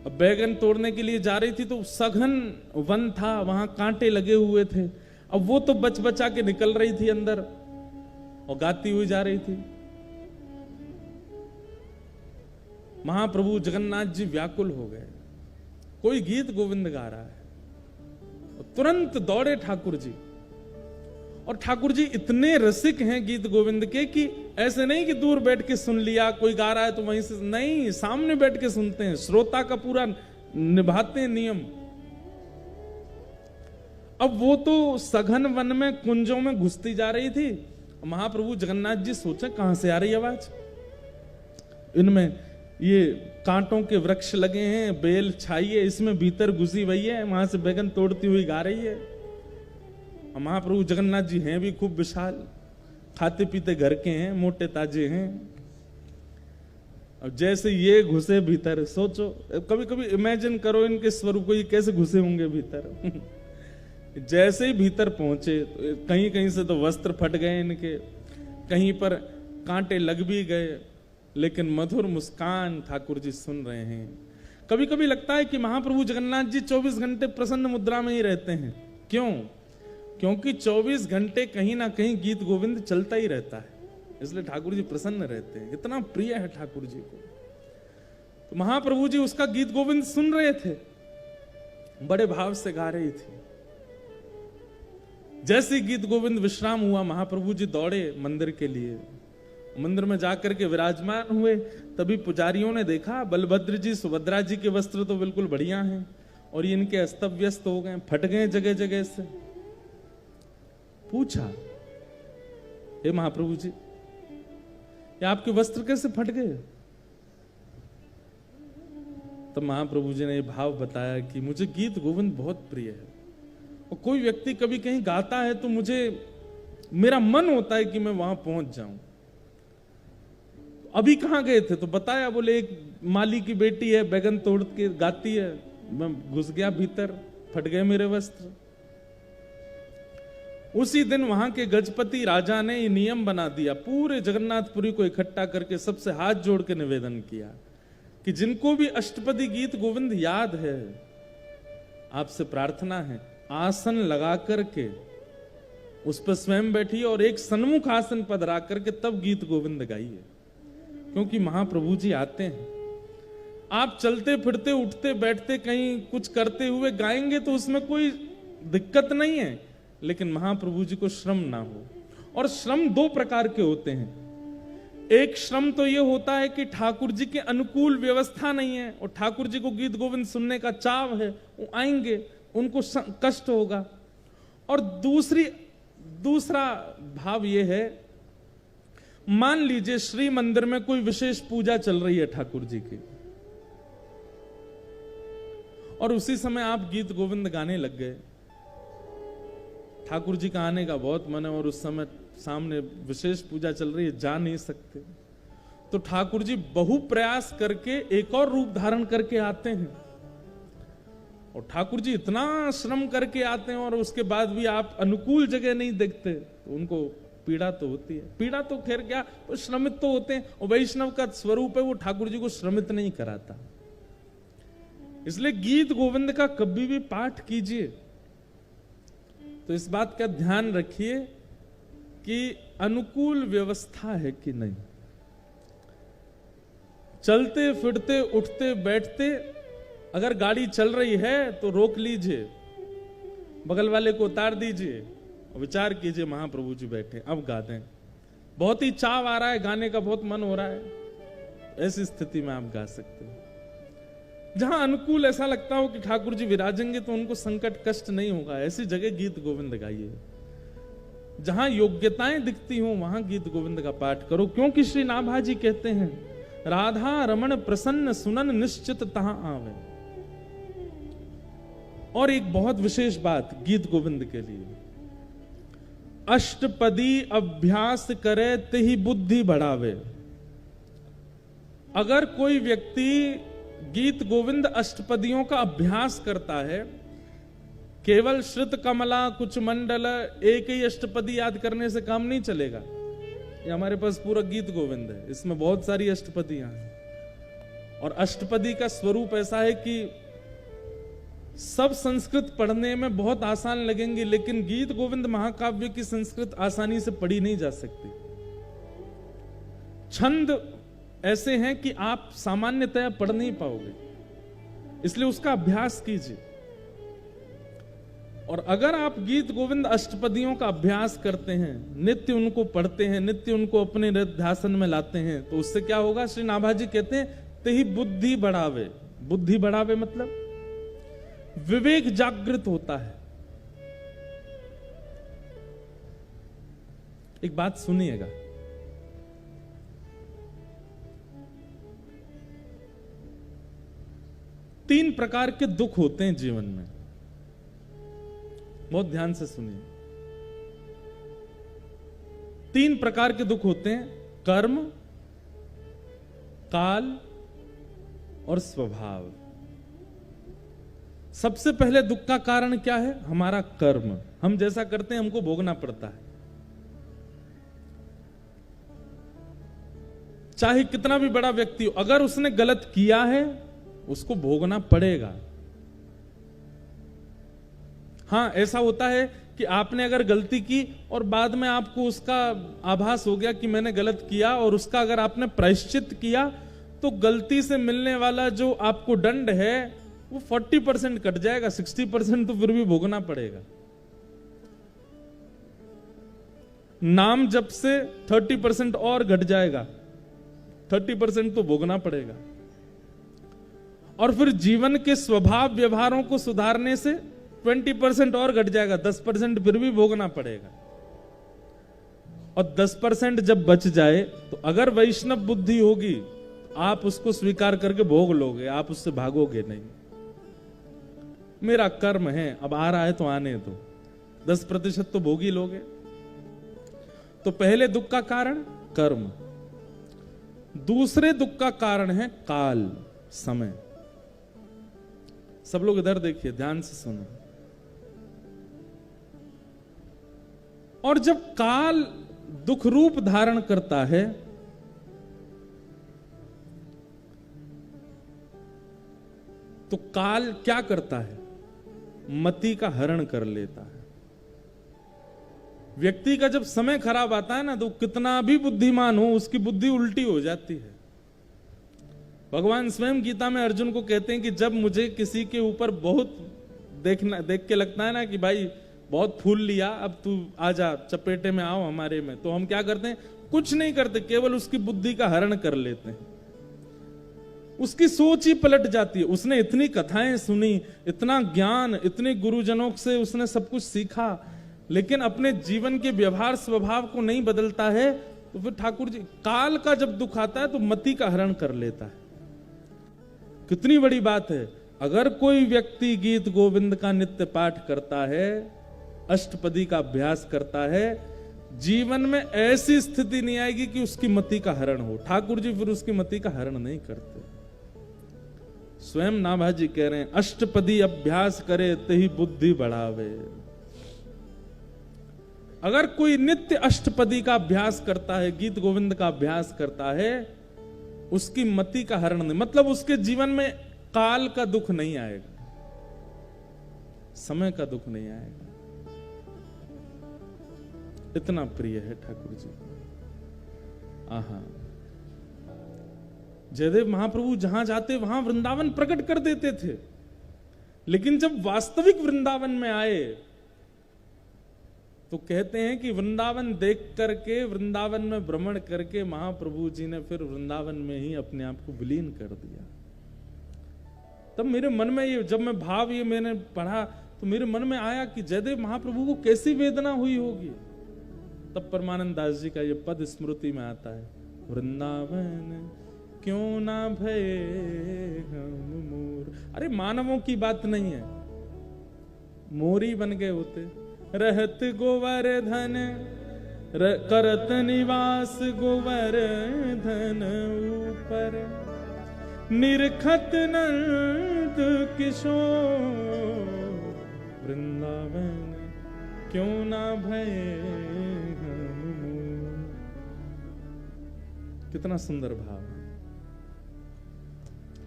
अब बैगन तोड़ने के लिए जा रही थी तो सघन वन था, वहां कांटे लगे हुए थे। अब वो तो बच बचा के निकल रही थी अंदर और गाती हुई जा रही थी। महाप्रभु जगन्नाथ जी व्याकुल हो गए, कोई गीत गोविंद गा रहा है। तुरंत दौड़े ठाकुर जी, और ठाकुर जी इतने रसिक हैं गीत गोविंद के कि ऐसे नहीं कि दूर बैठ के सुन लिया, कोई गा रहा है तो वहीं से नहीं, सामने बैठ के सुनते हैं, श्रोता का पूरा निभाते हैं नियम। अब वो तो सघन वन में कुंजों में घुसती जा रही थी। महाप्रभु जगन्नाथ जी सोचे कहां से आ रही आवाज, इनमें ये कांटों के वृक्ष लगे हैं, बेल छाई है, इसमें भीतर घुसी हुई है, वहां से बैगन तोड़ती हुई गा रही है। महाप्रभु जगन्नाथ जी हैं भी खूब विशाल, खाते पीते घर के हैं, मोटे ताजे हैं। अब जैसे ये घुसे भीतर, सोचो कभी कभी इमेजिन करो इनके स्वरूप को, ये कैसे घुसे होंगे भीतर। जैसे ही भीतर पहुंचे तो कहीं कहीं से तो वस्त्र फट गए इनके, कहीं पर कांटे लग भी गए, लेकिन मधुर मुस्कान ठाकुर जी सुन रहे हैं। कभी कभी लगता है कि महाप्रभु जगन्नाथ जी 24 घंटे प्रसन्न मुद्रा में ही रहते हैं। क्यों? क्योंकि 24 घंटे कहीं ना कहीं गीत गोविंद चलता ही रहता है, इसलिए ठाकुर जी प्रसन्न रहते हैं, इतना प्रिय है ठाकुर जी को। तो महाप्रभु जी उसका गीत गोविंद सुन रहे थे, बड़े भाव से गा रही थी। जैसे गीत गोविंद विश्राम हुआ, महाप्रभु जी दौड़े मंदिर के लिए। मंदिर में जाकर के विराजमान हुए, तभी पुजारियों ने देखा बलभद्र जी सुभद्रा जी के वस्त्र तो बिल्कुल बढ़िया हैं और ये इनके अस्त व्यस्त हो गए, फट गए जगह जगह से। पूछा, हे महाप्रभु जी, ये आपके वस्त्र कैसे फट गए? तब महाप्रभु जी ने ये भाव बताया कि मुझे गीत गोविंद बहुत प्रिय है, और कोई व्यक्ति कभी कहीं गाता है तो मुझे, मेरा मन होता है कि मैं वहां पहुंच जाऊं। अभी कहां गए थे? तो बताया, बोले एक माली की बेटी है, बैगन तोड़ के गाती है, मैं घुस गया भीतर, फट गए मेरे वस्त्र। उसी दिन वहां के गजपति राजा ने ये नियम बना दिया, पूरे जगन्नाथपुरी को इकट्ठा करके सबसे हाथ जोड़ के निवेदन किया कि जिनको भी अष्टपदी गीत गोविंद याद है, आपसे प्रार्थना है आसन लगा करके उस पर स्वयं बैठिए और एक सन्मुख आसन पधरा करके तब गीत गोविंद गाइए, क्योंकि महाप्रभु जी आते हैं। आप चलते फिरते उठते बैठते कहीं कुछ करते हुए गाएंगे तो उसमें कोई दिक्कत नहीं है, लेकिन महाप्रभु जी को श्रम ना हो। और श्रम दो प्रकार के होते हैं। एक श्रम तो यह होता है कि ठाकुर जी के अनुकूल व्यवस्था नहीं है और ठाकुर जी को गीत गोविंद सुनने का चाव है, वो आएंगे, उनको कष्ट होगा। और दूसरा भाव यह है, मान लीजिए श्री मंदिर में कोई विशेष पूजा चल रही है ठाकुर जी की, और उसी समय आप गीत गोविंद गाने लग गए। ठाकुर जी का आने का बहुत मन है और उस समय सामने विशेष पूजा चल रही है, जा नहीं सकते, तो ठाकुर जी बहु प्रयास करके एक और रूप धारण करके आते हैं। और ठाकुर जी इतना श्रम करके आते हैं और उसके बाद भी आप अनुकूल जगह नहीं देखते, तो उनको पीड़ा तो होती है। पीड़ा तो खैर क्या, वो श्रमित तो होते हैं, और वैष्णव का स्वरूप है वो ठाकुर जी को श्रमित नहीं कराता। इसलिए गीत गोविंद का कभी भी पाठ कीजिए तो इस बात का ध्यान रखिए कि अनुकूल व्यवस्था है कि नहीं। चलते फिरते उठते बैठते अगर गाड़ी चल रही है तो रोक लीजिए, बगल वाले को उतार दीजिए और विचार कीजिए महाप्रभु जी बैठे, अब गा दें। बहुत ही चाव आ रहा है, गाने का बहुत मन हो रहा है, ऐसी स्थिति में आप गा सकते हो। जहां अनुकूल ऐसा लगता हो कि ठाकुर जी विराजेंगे तो उनको संकट कष्ट नहीं होगा, ऐसी जगह गीत गोविंद गाइए। जहां योग्यताएं दिखती हो वहां गीत गोविंद का पाठ करो, क्योंकि श्री नाभा जी कहते हैं राधा रमण प्रसन्न सुनन निश्चित तहां आवे। और एक बहुत विशेष बात गीत गोविंद के लिए, अष्टपदी अभ्यास करे तेहि बुद्धि बढ़ावे। अगर कोई व्यक्ति गीत गोविंद अष्टपदियों का अभ्यास करता है, केवल श्रुत कमला कुछ मंडल एक ही अष्टपदी याद करने से काम नहीं चलेगा। ये हमारे पास पूरा गीत गोविंद है, इसमें बहुत सारी अष्टपदियां हैं और अष्टपदी का स्वरूप ऐसा है कि सब संस्कृत पढ़ने में बहुत आसान लगेंगे, लेकिन गीत गोविंद महाकाव्य की संस्कृत आसानी से पढ़ी नहीं जा सकती। छंद ऐसे हैं कि आप सामान्यतया पढ़ नहीं पाओगे, इसलिए उसका अभ्यास कीजिए। और अगर आप गीत गोविंद अष्टपदियों का अभ्यास करते हैं, नित्य उनको पढ़ते हैं, नित्य उनको अपने ध्यान में लाते हैं, तो उससे क्या होगा? श्री नाभा जी कहते हैं तेहि बुद्धि बढ़ावे। बुद्धि बढ़ावे मतलब विवेक जागृत होता है। एक बात सुनिएगा, तीन प्रकार के दुख होते हैं जीवन में, बहुत ध्यान से सुनिए। तीन प्रकार के दुख होते हैं, कर्म, काल और स्वभाव। सबसे पहले दुख का कारण क्या है? हमारा कर्म। हम जैसा करते हैं हमको भोगना पड़ता है, चाहे कितना भी बड़ा व्यक्ति हो, अगर उसने गलत किया है उसको भोगना पड़ेगा। हां, ऐसा होता है कि आपने अगर गलती की और बाद में आपको उसका आभास हो गया कि मैंने गलत किया, और उसका अगर आपने प्रायश्चित किया तो गलती से मिलने वाला जो आपको दंड है वो 40% कट जाएगा, 60% तो फिर भी भोगना पड़ेगा। नाम जप से 30% और घट जाएगा, 30% तो भोगना पड़ेगा। और फिर जीवन के स्वभाव व्यवहारों को सुधारने से 20% और घट जाएगा, 10% फिर भी भोगना पड़ेगा। और 10% जब बच जाए तो अगर वैष्णव बुद्धि होगी आप उसको स्वीकार करके भोग लोगे, आप उससे भागोगे नहीं। मेरा कर्म है, अब आ रहा है तो आने दो, 10% तो भोग ही लोगे। तो पहले दुख का कारण कर्म, दूसरे दुख का कारण है काल, समय। सब लोग इधर देखिए, ध्यान से सुनो। और जब काल दुख रूप धारण करता है तो काल क्या करता है? मति का हरण कर लेता है। व्यक्ति का जब समय खराब आता है ना, तो कितना भी बुद्धिमान हो उसकी बुद्धि उल्टी हो जाती है। भगवान स्वयं गीता में अर्जुन को कहते हैं कि जब मुझे किसी के ऊपर बहुत देख के लगता है ना कि भाई बहुत फूल लिया, अब तू आजा चपेटे में आओ हमारे में, तो हम क्या करते हैं? कुछ नहीं करते, केवल उसकी बुद्धि का हरण कर लेते हैं। उसकी सोच ही पलट जाती है। उसने इतनी कथाएं सुनी, इतना ज्ञान, इतने गुरुजनों से उसने सब कुछ सीखा, लेकिन अपने जीवन के व्यवहार स्वभाव को नहीं बदलता है, तो फिर ठाकुर जी काल का जब दुख आता है तो मति का हरण कर लेता है। कितनी बड़ी बात है अगर कोई व्यक्ति गीत गोविंद का नित्य पाठ करता है, अष्टपदी का अभ्यास करता है, जीवन में ऐसी स्थिति नहीं आएगी कि उसकी मति का हरण हो। ठाकुर जी फिर उसकी मति का हरण नहीं करते। स्वयं नाभाजी कह रहे हैं, अष्टपदी अभ्यास करे तही बुद्धि बढ़ावे। अगर कोई नित्य अष्टपदी का अभ्यास करता है, गीत गोविंद का अभ्यास करता है, उसकी मति का हरण नहीं, मतलब उसके जीवन में काल का दुख नहीं आएगा, समय का दुख नहीं आएगा। इतना प्रिय है ठाकुर जी। आहा, जयदेव महाप्रभु जहां जाते वहां वृंदावन प्रकट कर देते थे, लेकिन जब वास्तविक वृंदावन में आए तो कहते हैं कि वृंदावन देख करके, वृंदावन में भ्रमण करके महाप्रभु जी ने फिर वृंदावन में ही अपने आप को विलीन कर दिया। तब मेरे मन में ये, जब मैं भाव ये मैंने पढ़ा तो मेरे मन में आया कि जयदेव महाप्रभु को कैसी वेदना हुई होगी। तब परमानंद दास जी का ये पद स्मृति में आता है, वृंदावन क्यों ना भये हम मोर। अरे मानवों की बात नहीं है, मोरी बन गए होते, रहत गोवर्धन करत निवास गोवर्धन ऊपर, निरखत नंद किशोर, वृंदावन क्यों ना भये हम मोर। कितना सुंदर भाव है।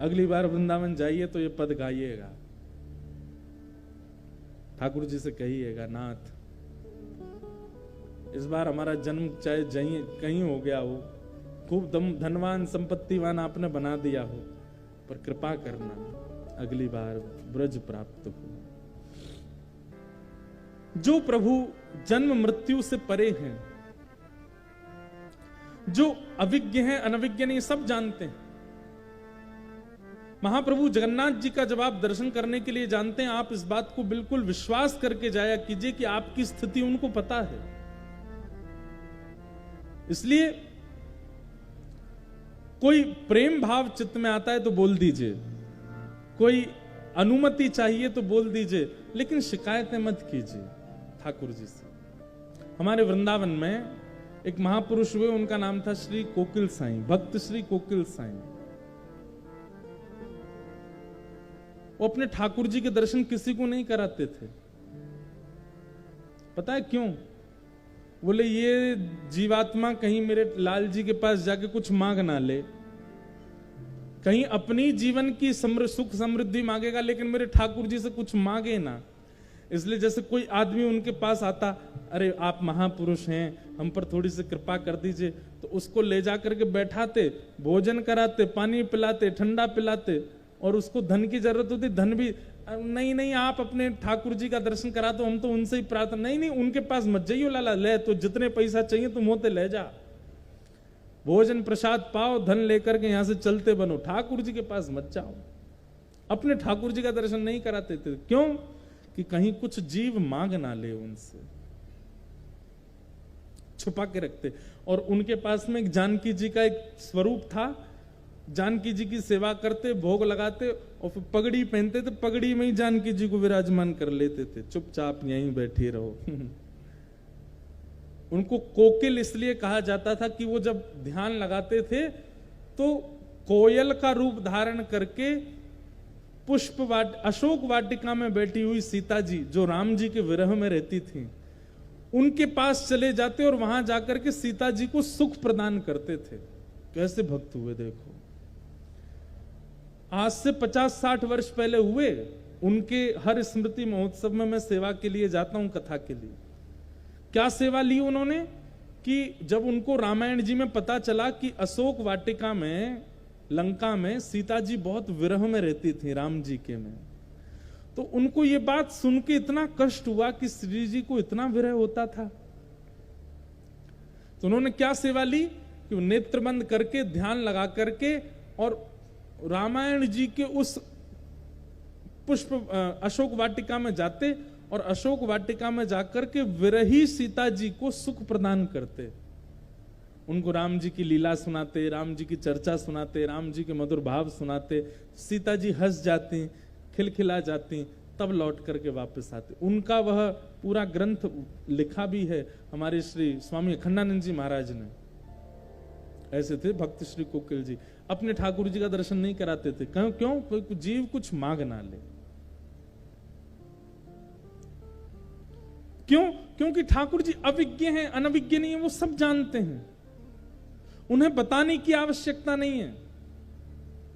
अगली बार वृंदावन जाइए तो ये पद गाइएगा, ठाकुर जी से कहिएगा, नाथ इस बार हमारा जन्म चाहे कहीं हो गया हो, खूब धनवान संपत्तिवान आपने बना दिया हो, पर कृपा करना अगली बार ब्रज प्राप्त हो। जो प्रभु जन्म मृत्यु से परे हैं, जो अविज्ञ हैं, अनविज्ञ नहीं, सब जानते हैं। महाप्रभु जगन्नाथ जी का जब आप दर्शन करने के लिए जानते हैं, आप इस बात को बिल्कुल विश्वास करके जाया कीजिए कि आपकी स्थिति उनको पता है। इसलिए कोई प्रेम भाव चित्त में आता है तो बोल दीजिए, कोई अनुमति चाहिए तो बोल दीजिए, लेकिन शिकायतें मत कीजिए ठाकुर जी से। हमारे वृंदावन में एक महापुरुष हुए, उनका नाम था श्री कोकिल साईं, भक्त श्री कोकिल साईं। वो अपने ठाकुर जी के दर्शन किसी को नहीं कराते थे। पता है क्यों? बोले ये जीवात्मा कहीं मेरे लाल जी के पास जाके कुछ मांग ना ले, कहीं अपनी जीवन की सुख समृद्धि मांगेगा, लेकिन मेरे ठाकुर जी से कुछ मांगे ना। इसलिए जैसे कोई आदमी उनके पास आता, अरे आप महापुरुष हैं, हम पर थोड़ी सी कृपा कर दीजिए, तो उसको ले जाकर के बैठाते, भोजन कराते, पानी पिलाते, ठंडा पिलाते, और उसको धन की जरूरत होती, धन भी नहीं आप अपने ठाकुर जी का दर्शन करा दो, हम तो उनसे ही प्रार्थना। नहीं उनके पास मत जाइयो लाला, ले तो जितने पैसा चाहिए तुम होते ले जा, भोजन प्रसाद पाओ, धन लेकर के यहां से चलते बनो, ठाकुर जी के पास मत जाओ। अपने ठाकुर जी का दर्शन नहीं कराते थे। क्यों? कि कहीं कुछ जीव मांग ना ले उनसे, छुपा के रखते। और उनके पास में एक जानकी जी का एक स्वरूप था, जानकी जी की सेवा करते, भोग लगाते, और फिर पगड़ी पहनते थे, पगड़ी में ही जानकी जी को विराजमान कर लेते थे, चुपचाप यहीं बैठे रहो। उनको कोकिल इसलिए कहा जाता था कि वो जब ध्यान लगाते थे तो कोयल का रूप धारण करके अशोक वाटिका में बैठी हुई सीता जी, जो राम जी के विरह में रहती थी, उनके पास चले जाते और वहां जाकर के सीता जी को सुख प्रदान करते थे। कैसे भक्त हुए देखो। आज से 50-60 वर्ष पहले हुए। उनके हर स्मृति महोत्सव में मैं सेवा के लिए जाता हूं, कथा के लिए। क्या सेवा ली उन्होंने कि जब उनको रामायण जी में पता चला कि अशोक वाटिका में, लंका में सीता जी बहुत विरह में रहती थी राम जी के में, तो उनको ये बात सुन के इतना कष्ट हुआ कि श्री जी को इतना विरह होता था। तो उन्होंने क्या सेवा ली कि वो नेत्र बंद करके ध्यान लगा करके और रामायण जी के उस पुष्प अशोक वाटिका में जाते और अशोक वाटिका में जाकर के विरही सीता जी को सुख प्रदान करते। उनको राम जी की लीला सुनाते, राम जी की चर्चा सुनाते, राम जी के मधुर भाव सुनाते। सीता जी हंस जाती, खिलखिला जाती, तब लौट करके वापस आते। उनका वह पूरा ग्रंथ लिखा भी है हमारे श्री स्वामी अखंडानंद जी महाराज ने। ऐसे थे भक्त श्री कोकिल जी, अपने ठाकुर जी का दर्शन नहीं कराते थे। क्यों? कोई जीव कुछ मांग ना ले। क्यों? क्योंकि ठाकुर जी अविज्ञ हैं, अनविज्ञ नहीं है, वो सब जानते हैं, उन्हें बताने की आवश्यकता नहीं है।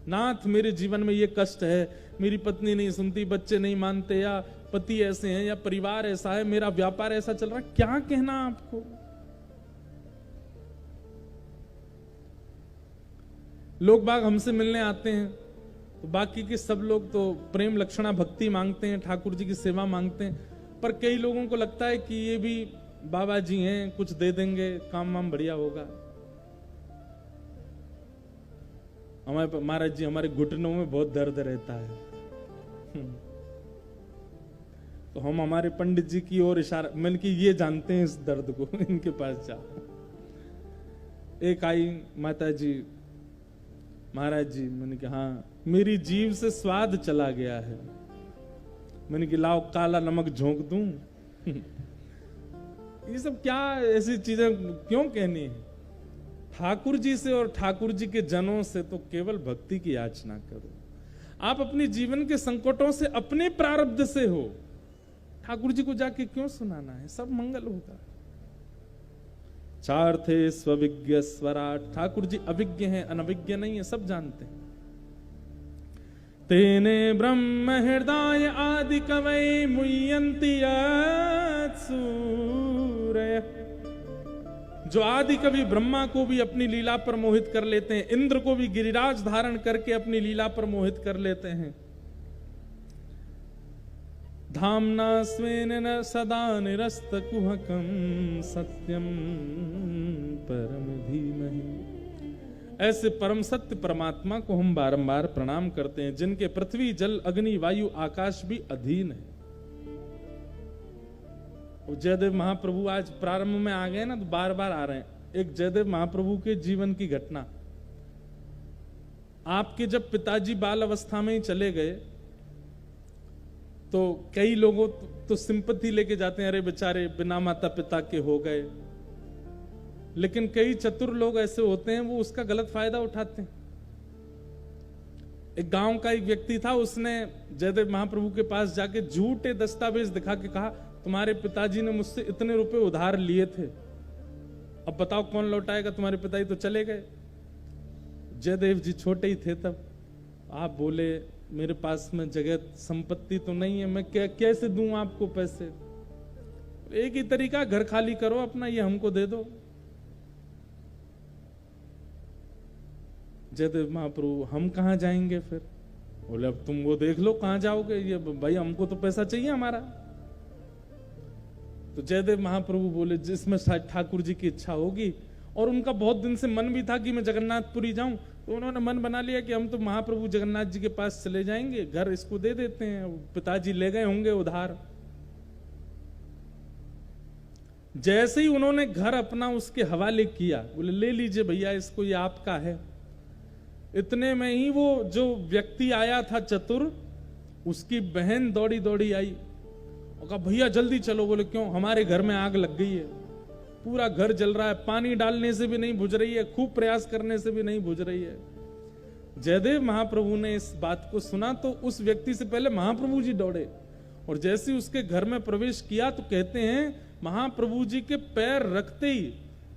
नाथ मेरे जीवन में ये कष्ट है, मेरी पत्नी नहीं सुनती, बच्चे नहीं मानते, या पति ऐसे हैं, या परिवार ऐसा है, मेरा व्यापार ऐसा चल रहा है, क्या कहना आपको? लोग बाग हमसे मिलने आते हैं तो बाकी के सब लोग तो प्रेम लक्षणा भक्ति मांगते हैं, ठाकुर जी की सेवा मांगते हैं, पर कई लोगों को लगता है कि ये भी बाबा जी हैं, कुछ दे देंगे, काम वाम बढ़िया होगा। हमारे महाराज जी, हमारे घुटनों में बहुत दर्द रहता है तो हम हमारे पंडित जी की ओर इशारा, मैंने कि ये जानते हैं इस दर्द को, इनके पास जा। एक आई माता जी, महाराज जी, मैंने कहा हाँ, मेरी जीभ से स्वाद चला गया है। मैंने कि लाओ काला नमक झोंक दूं ये सब क्या ऐसी चीजें क्यों कहनी है? ठाकुर जी से और ठाकुर जी के जनों से तो केवल भक्ति की याचना करो। आप अपने जीवन के संकटों से अपने प्रारब्ध से हो, ठाकुर जी को जाके क्यों सुनाना है? सब मंगल होगा। चार थे स्वविज्ञ स्वराट, ठाकुर जी अविज्ञ हैं, अनविज्ञ नहीं है, सब जानते हैं। तेने ब्रह्म हृदय आदि कवै मुह्यन्ति सूरय, जो आदि कवि ब्रह्मा को भी अपनी लीला पर मोहित कर लेते हैं, इंद्र को भी गिरिराज धारण करके अपनी लीला पर मोहित कर लेते हैं। धामना स्वेन न सदा निरस्त कुहकम सत्यम परम धीमहि। ऐसे परम सत्य परमात्मा को हम बारंबार प्रणाम करते हैं, जिनके पृथ्वी जल अग्नि वायु आकाश भी अधीन है। जयदेव महाप्रभु आज प्रारंभ में आ गए ना, तो बार बार आ रहे हैं। एक जयदेव महाप्रभु के जीवन की घटना, आपके जब पिताजी बाल अवस्था में ही चले गए तो कई लोगों तो सिंपैथी लेके जाते हैं, अरे बेचारे बिना माता पिता के हो गए। लेकिन कई चतुर लोग ऐसे होते हैं, वो उसका गलत फायदा उठाते हैं। एक गांव का एक व्यक्ति था, उसने जयदेव महाप्रभु के पास जाके झूठे दस्तावेज दिखा के कहा, तुम्हारे पिताजी ने मुझसे इतने रुपए उधार लिए थे, अब बताओ कौन लौटाएगा? तुम्हारे पिताजी तो चले गए। जयदेव जी छोटे ही थे तब। आप बोले, मेरे पास में जगह संपत्ति तो नहीं है, मैं कैसे दूं आपको पैसे? एक ही तरीका, घर खाली करो अपना, ये हमको दे दो। जयदेव महाप्रभु, हम कहां जाएंगे फिर? बोले, अब तुम वो देख लो कहां जाओगे, ये भाई हमको तो पैसा चाहिए हमारा। तो जयदेव महाप्रभु बोले, जिसमें ठाकुर जी की इच्छा होगी। और उनका बहुत दिन से मन भी था कि मैं जगन्नाथपुरी जाऊं, तो उन्होंने मन बना लिया कि हम तो महाप्रभु जगन्नाथ जी के पास चले जाएंगे, घर इसको दे देते हैं, पिताजी ले गए होंगे उधार। जैसे ही उन्होंने घर अपना उसके हवाले किया, बोले ले लीजिए भैया इसको, ये आपका है। इतने में ही वो जो व्यक्ति आया था चतुर, उसकी बहन दौड़ी दौड़ी आई और कहा, भैया जल्दी चलो। बोले क्यों? हमारे घर में आग लग गई है, पूरा घर जल रहा है, पानी डालने से भी नहीं बुझ रही है, खूब प्रयास करने से भी नहीं बुझ रही है। जयदेव महाप्रभु ने इस बात को सुना तो उस व्यक्ति से पहले महाप्रभु जी दौड़े, और जैसे ही उसके घर में प्रवेश किया तो कहते हैं महाप्रभु जी के पैर रखते ही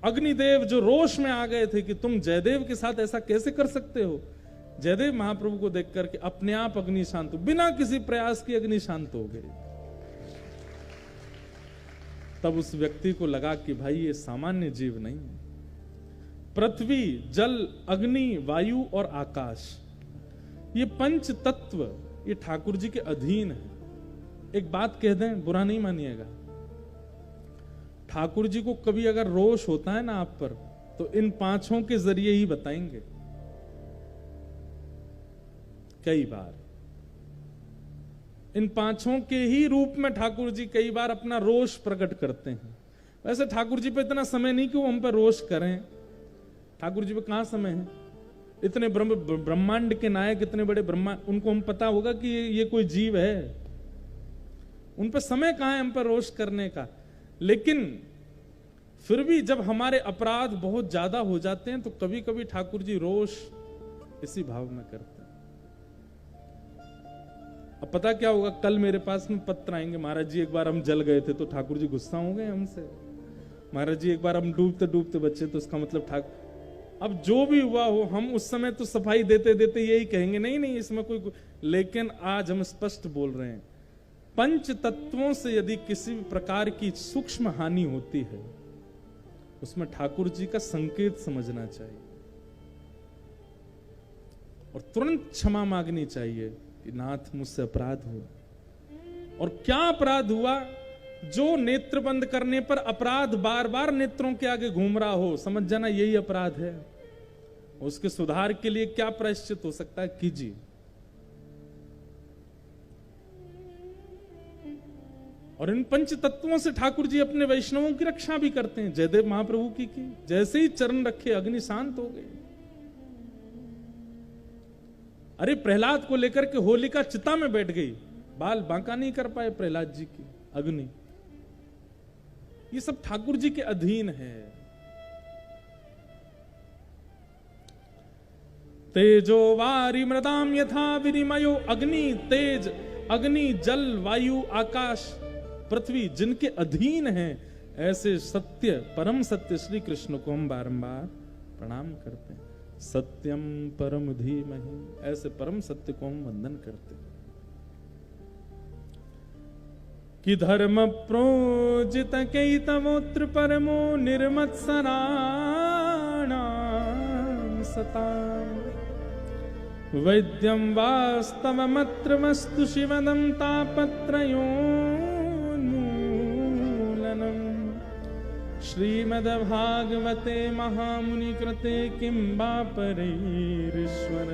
अग्निदेव जो रोष में आ गए थे कि तुम जयदेव के साथ ऐसा कैसे कर सकते हो। जयदेव महाप्रभु को देख करके अपने आप अग्नि शांत हो, बिना किसी प्रयास की अग्नि शांत हो गई। तब उस व्यक्ति को लगा कि भाई ये सामान्य जीव नहीं है। पृथ्वी जल अग्नि वायु और आकाश, ये पंच तत्व ये ठाकुर जी के अधीन है। एक बात कह दें, बुरा नहीं मानिएगा, ठाकुर जी को कभी अगर रोष होता है ना आप पर, तो इन पांचों के जरिए ही बताएंगे। कई बार इन पांचों के ही रूप में ठाकुर जी कई बार अपना रोष प्रकट करते हैं। वैसे ठाकुर जी पे इतना समय नहीं कि वो हम पर रोष करें, ठाकुर जी पे कहां समय है। इतने ब्रह्मांड के नायक, इतने बड़े ब्रह्मांड, उनको हम पता होगा कि ये कोई जीव है? उन पर समय कहां है हम पर रोष करने का? लेकिन फिर भी जब हमारे अपराध बहुत ज्यादा हो जाते हैं तो कभी कभी ठाकुर जी रोष इसी भाव में करते हैं। अब पता क्या होगा, कल मेरे पास में पत्र आएंगे, महाराज जी एक बार हम जल गए थे तो ठाकुर जी गुस्सा हो गए हमसे, महाराज जी एक बार हम डूबते डूबते बचे तो इसका मतलब ठाकुर। अब जो भी हुआ हो, हम उस समय तो सफाई देते देते यही कहेंगे, नहीं नहीं इसमें कोई, लेकिन आज हम स्पष्ट बोल रहे हैं, पंच तत्वों से यदि किसी भी प्रकार की सूक्ष्म हानि होती है उसमें ठाकुर जी का संकेत समझना चाहिए और तुरंत क्षमा मांगनी चाहिए कि नाथ मुझसे अपराध हुआ। और क्या अपराध हुआ? जो नेत्र बंद करने पर अपराध बार बार नेत्रों के आगे घूम रहा हो, समझ जाना यही अपराध है। उसके सुधार के लिए क्या प्रायश्चित हो सकता है, कीजिए। और इन पंच तत्वों से ठाकुर जी अपने वैष्णवों की रक्षा भी करते हैं। जयदेव महाप्रभु की जैसे ही चरण रखे अग्नि शांत हो गई। अरे प्रहलाद को लेकर के होलिका चिता में बैठ गई, बाल बांका नहीं कर पाए प्रहलाद जी की अग्नि। ये सब ठाकुर जी के अधीन है। तेजो वारी मृदाम यथा विनिमयो, अग्नि तेज, अग्नि जल वायु आकाश पृथ्वी जिनके अधीन है, ऐसे सत्य परम सत्य श्री कृष्ण को हम बारंबार प्रणाम करते हैं। सत्यम परम धीमहि, ऐसे परम सत्य को हम वंदन करते हैं। कि धर्म प्रोजित कैतवोत्र परमो निर्मत्सराणां सताम्, वैद्यं वास्तवमत्र वस्तु शिवदं तापत्रयोन्मूलनम्। श्रीमद्भागवते महामुनि कृते किं वा परैरीश्वर,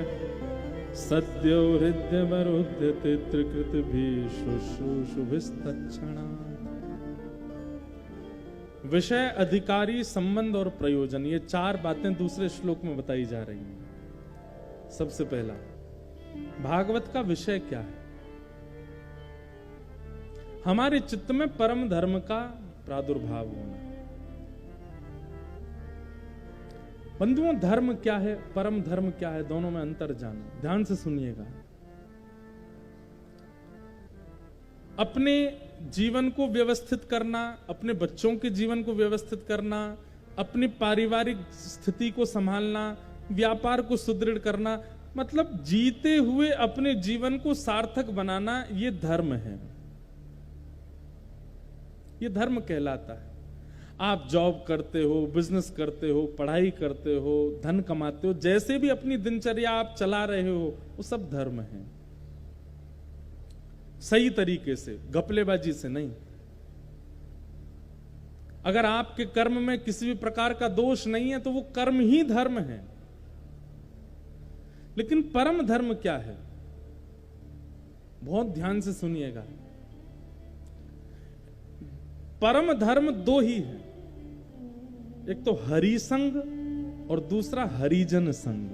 सद्यो हृदयवरुध्यते त्रिकृतिभिः शुश्रूषुभिस्तत्क्षणात्। विषय, अधिकारी, संबंध और प्रयोजन, ये चार बातें दूसरे श्लोक में बताई जा रही हैं। सबसे पहला, भागवत का विषय क्या है? हमारे चित्त में परम धर्म का प्रादुर्भाव होना। बंधुओं, धर्म क्या है, परम धर्म क्या है, दोनों में अंतर जानो। ध्यान से सुनिएगा। अपने जीवन को व्यवस्थित करना, अपने बच्चों के जीवन को व्यवस्थित करना, अपनी पारिवारिक स्थिति को संभालना, व्यापार को सुदृढ़ करना, मतलब जीते हुए अपने जीवन को सार्थक बनाना, ये धर्म है। ये धर्म कहलाता है। आप जॉब करते हो, बिजनेस करते हो, पढ़ाई करते हो, धन कमाते हो, जैसे भी अपनी दिनचर्या आप चला रहे हो, वो सब धर्म है। सही तरीके से, घपलेबाजी से नहीं। अगर आपके कर्म में किसी भी प्रकार का दोष नहीं है तो वो कर्म ही धर्म है। लेकिन परम धर्म क्या है? बहुत ध्यान से सुनिएगा। परम धर्म दो ही है, एक तो हरि संग और दूसरा हरिजन संग।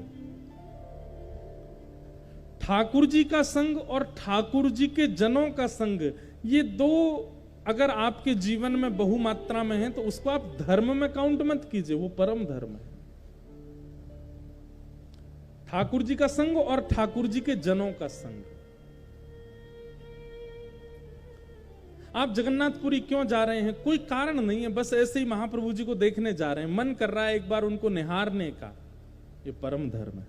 ठाकुर जी का संग और ठाकुर जी के जनों का संग, ये दो अगर आपके जीवन में बहुमात्रा में है तो उसको आप धर्म में काउंट मत कीजिए, वो परम धर्म है। ठाकुर जी का संग और ठाकुर जी के जनों का संग। आप जगन्नाथपुरी क्यों जा रहे हैं? कोई कारण नहीं है, बस ऐसे ही महाप्रभु जी को देखने जा रहे हैं, मन कर रहा है एक बार उनको निहारने का। ये परम धर्म है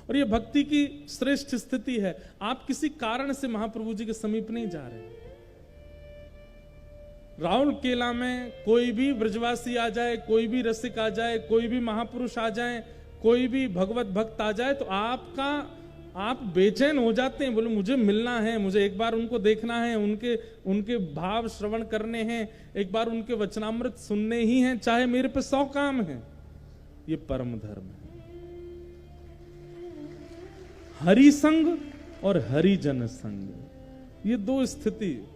और ये भक्ति की श्रेष्ठ स्थिति है। आप किसी कारण से महाप्रभु जी के समीप नहीं जा रहे। राउल केला में कोई भी ब्रजवासी आ जाए, कोई भी रसिक आ जाए, कोई भी महापुरुष आ जाए, कोई भी भगवत भक्त आ जाए तो आप बेचैन हो जाते हैं, बोले मुझे मिलना है, मुझे एक बार उनको देखना है, उनके भाव श्रवण करने हैं, एक बार उनके वचनामृत सुनने ही हैं, चाहे मेरे पे 100 काम है। ये परम धर्म है। हरि संग और हरिजन संग, ये दो स्थिति।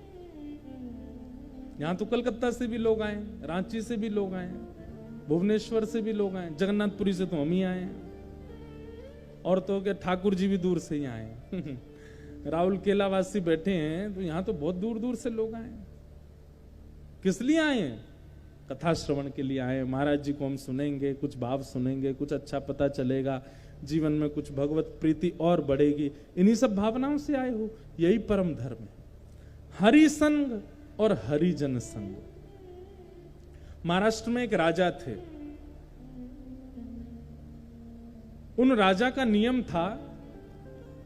यहां तो कलकत्ता से भी लोग आए, रांची से भी लोग आए, भुवनेश्वर से भी लोग आए, जगन्नाथपुरी से तो हम ही आए हैं। और तो क्या ठाकुर जी भी दूर से ही आए राहुल केला वासी बैठे हैं तो यहां तो बहुत दूर दूर से लोग आए। किस लिए आए हैं? कथा श्रवण के लिए आए। महाराज जी को हम सुनेंगे, कुछ भाव सुनेंगे, कुछ अच्छा पता चलेगा, जीवन में कुछ भगवत प्रीति और बढ़ेगी। इन्हीं सब भावनाओं से आए हो। यही परम धर्म है, हरि संग और हरिजन संग। महाराष्ट्र में एक राजा थे। उन राजा का नियम था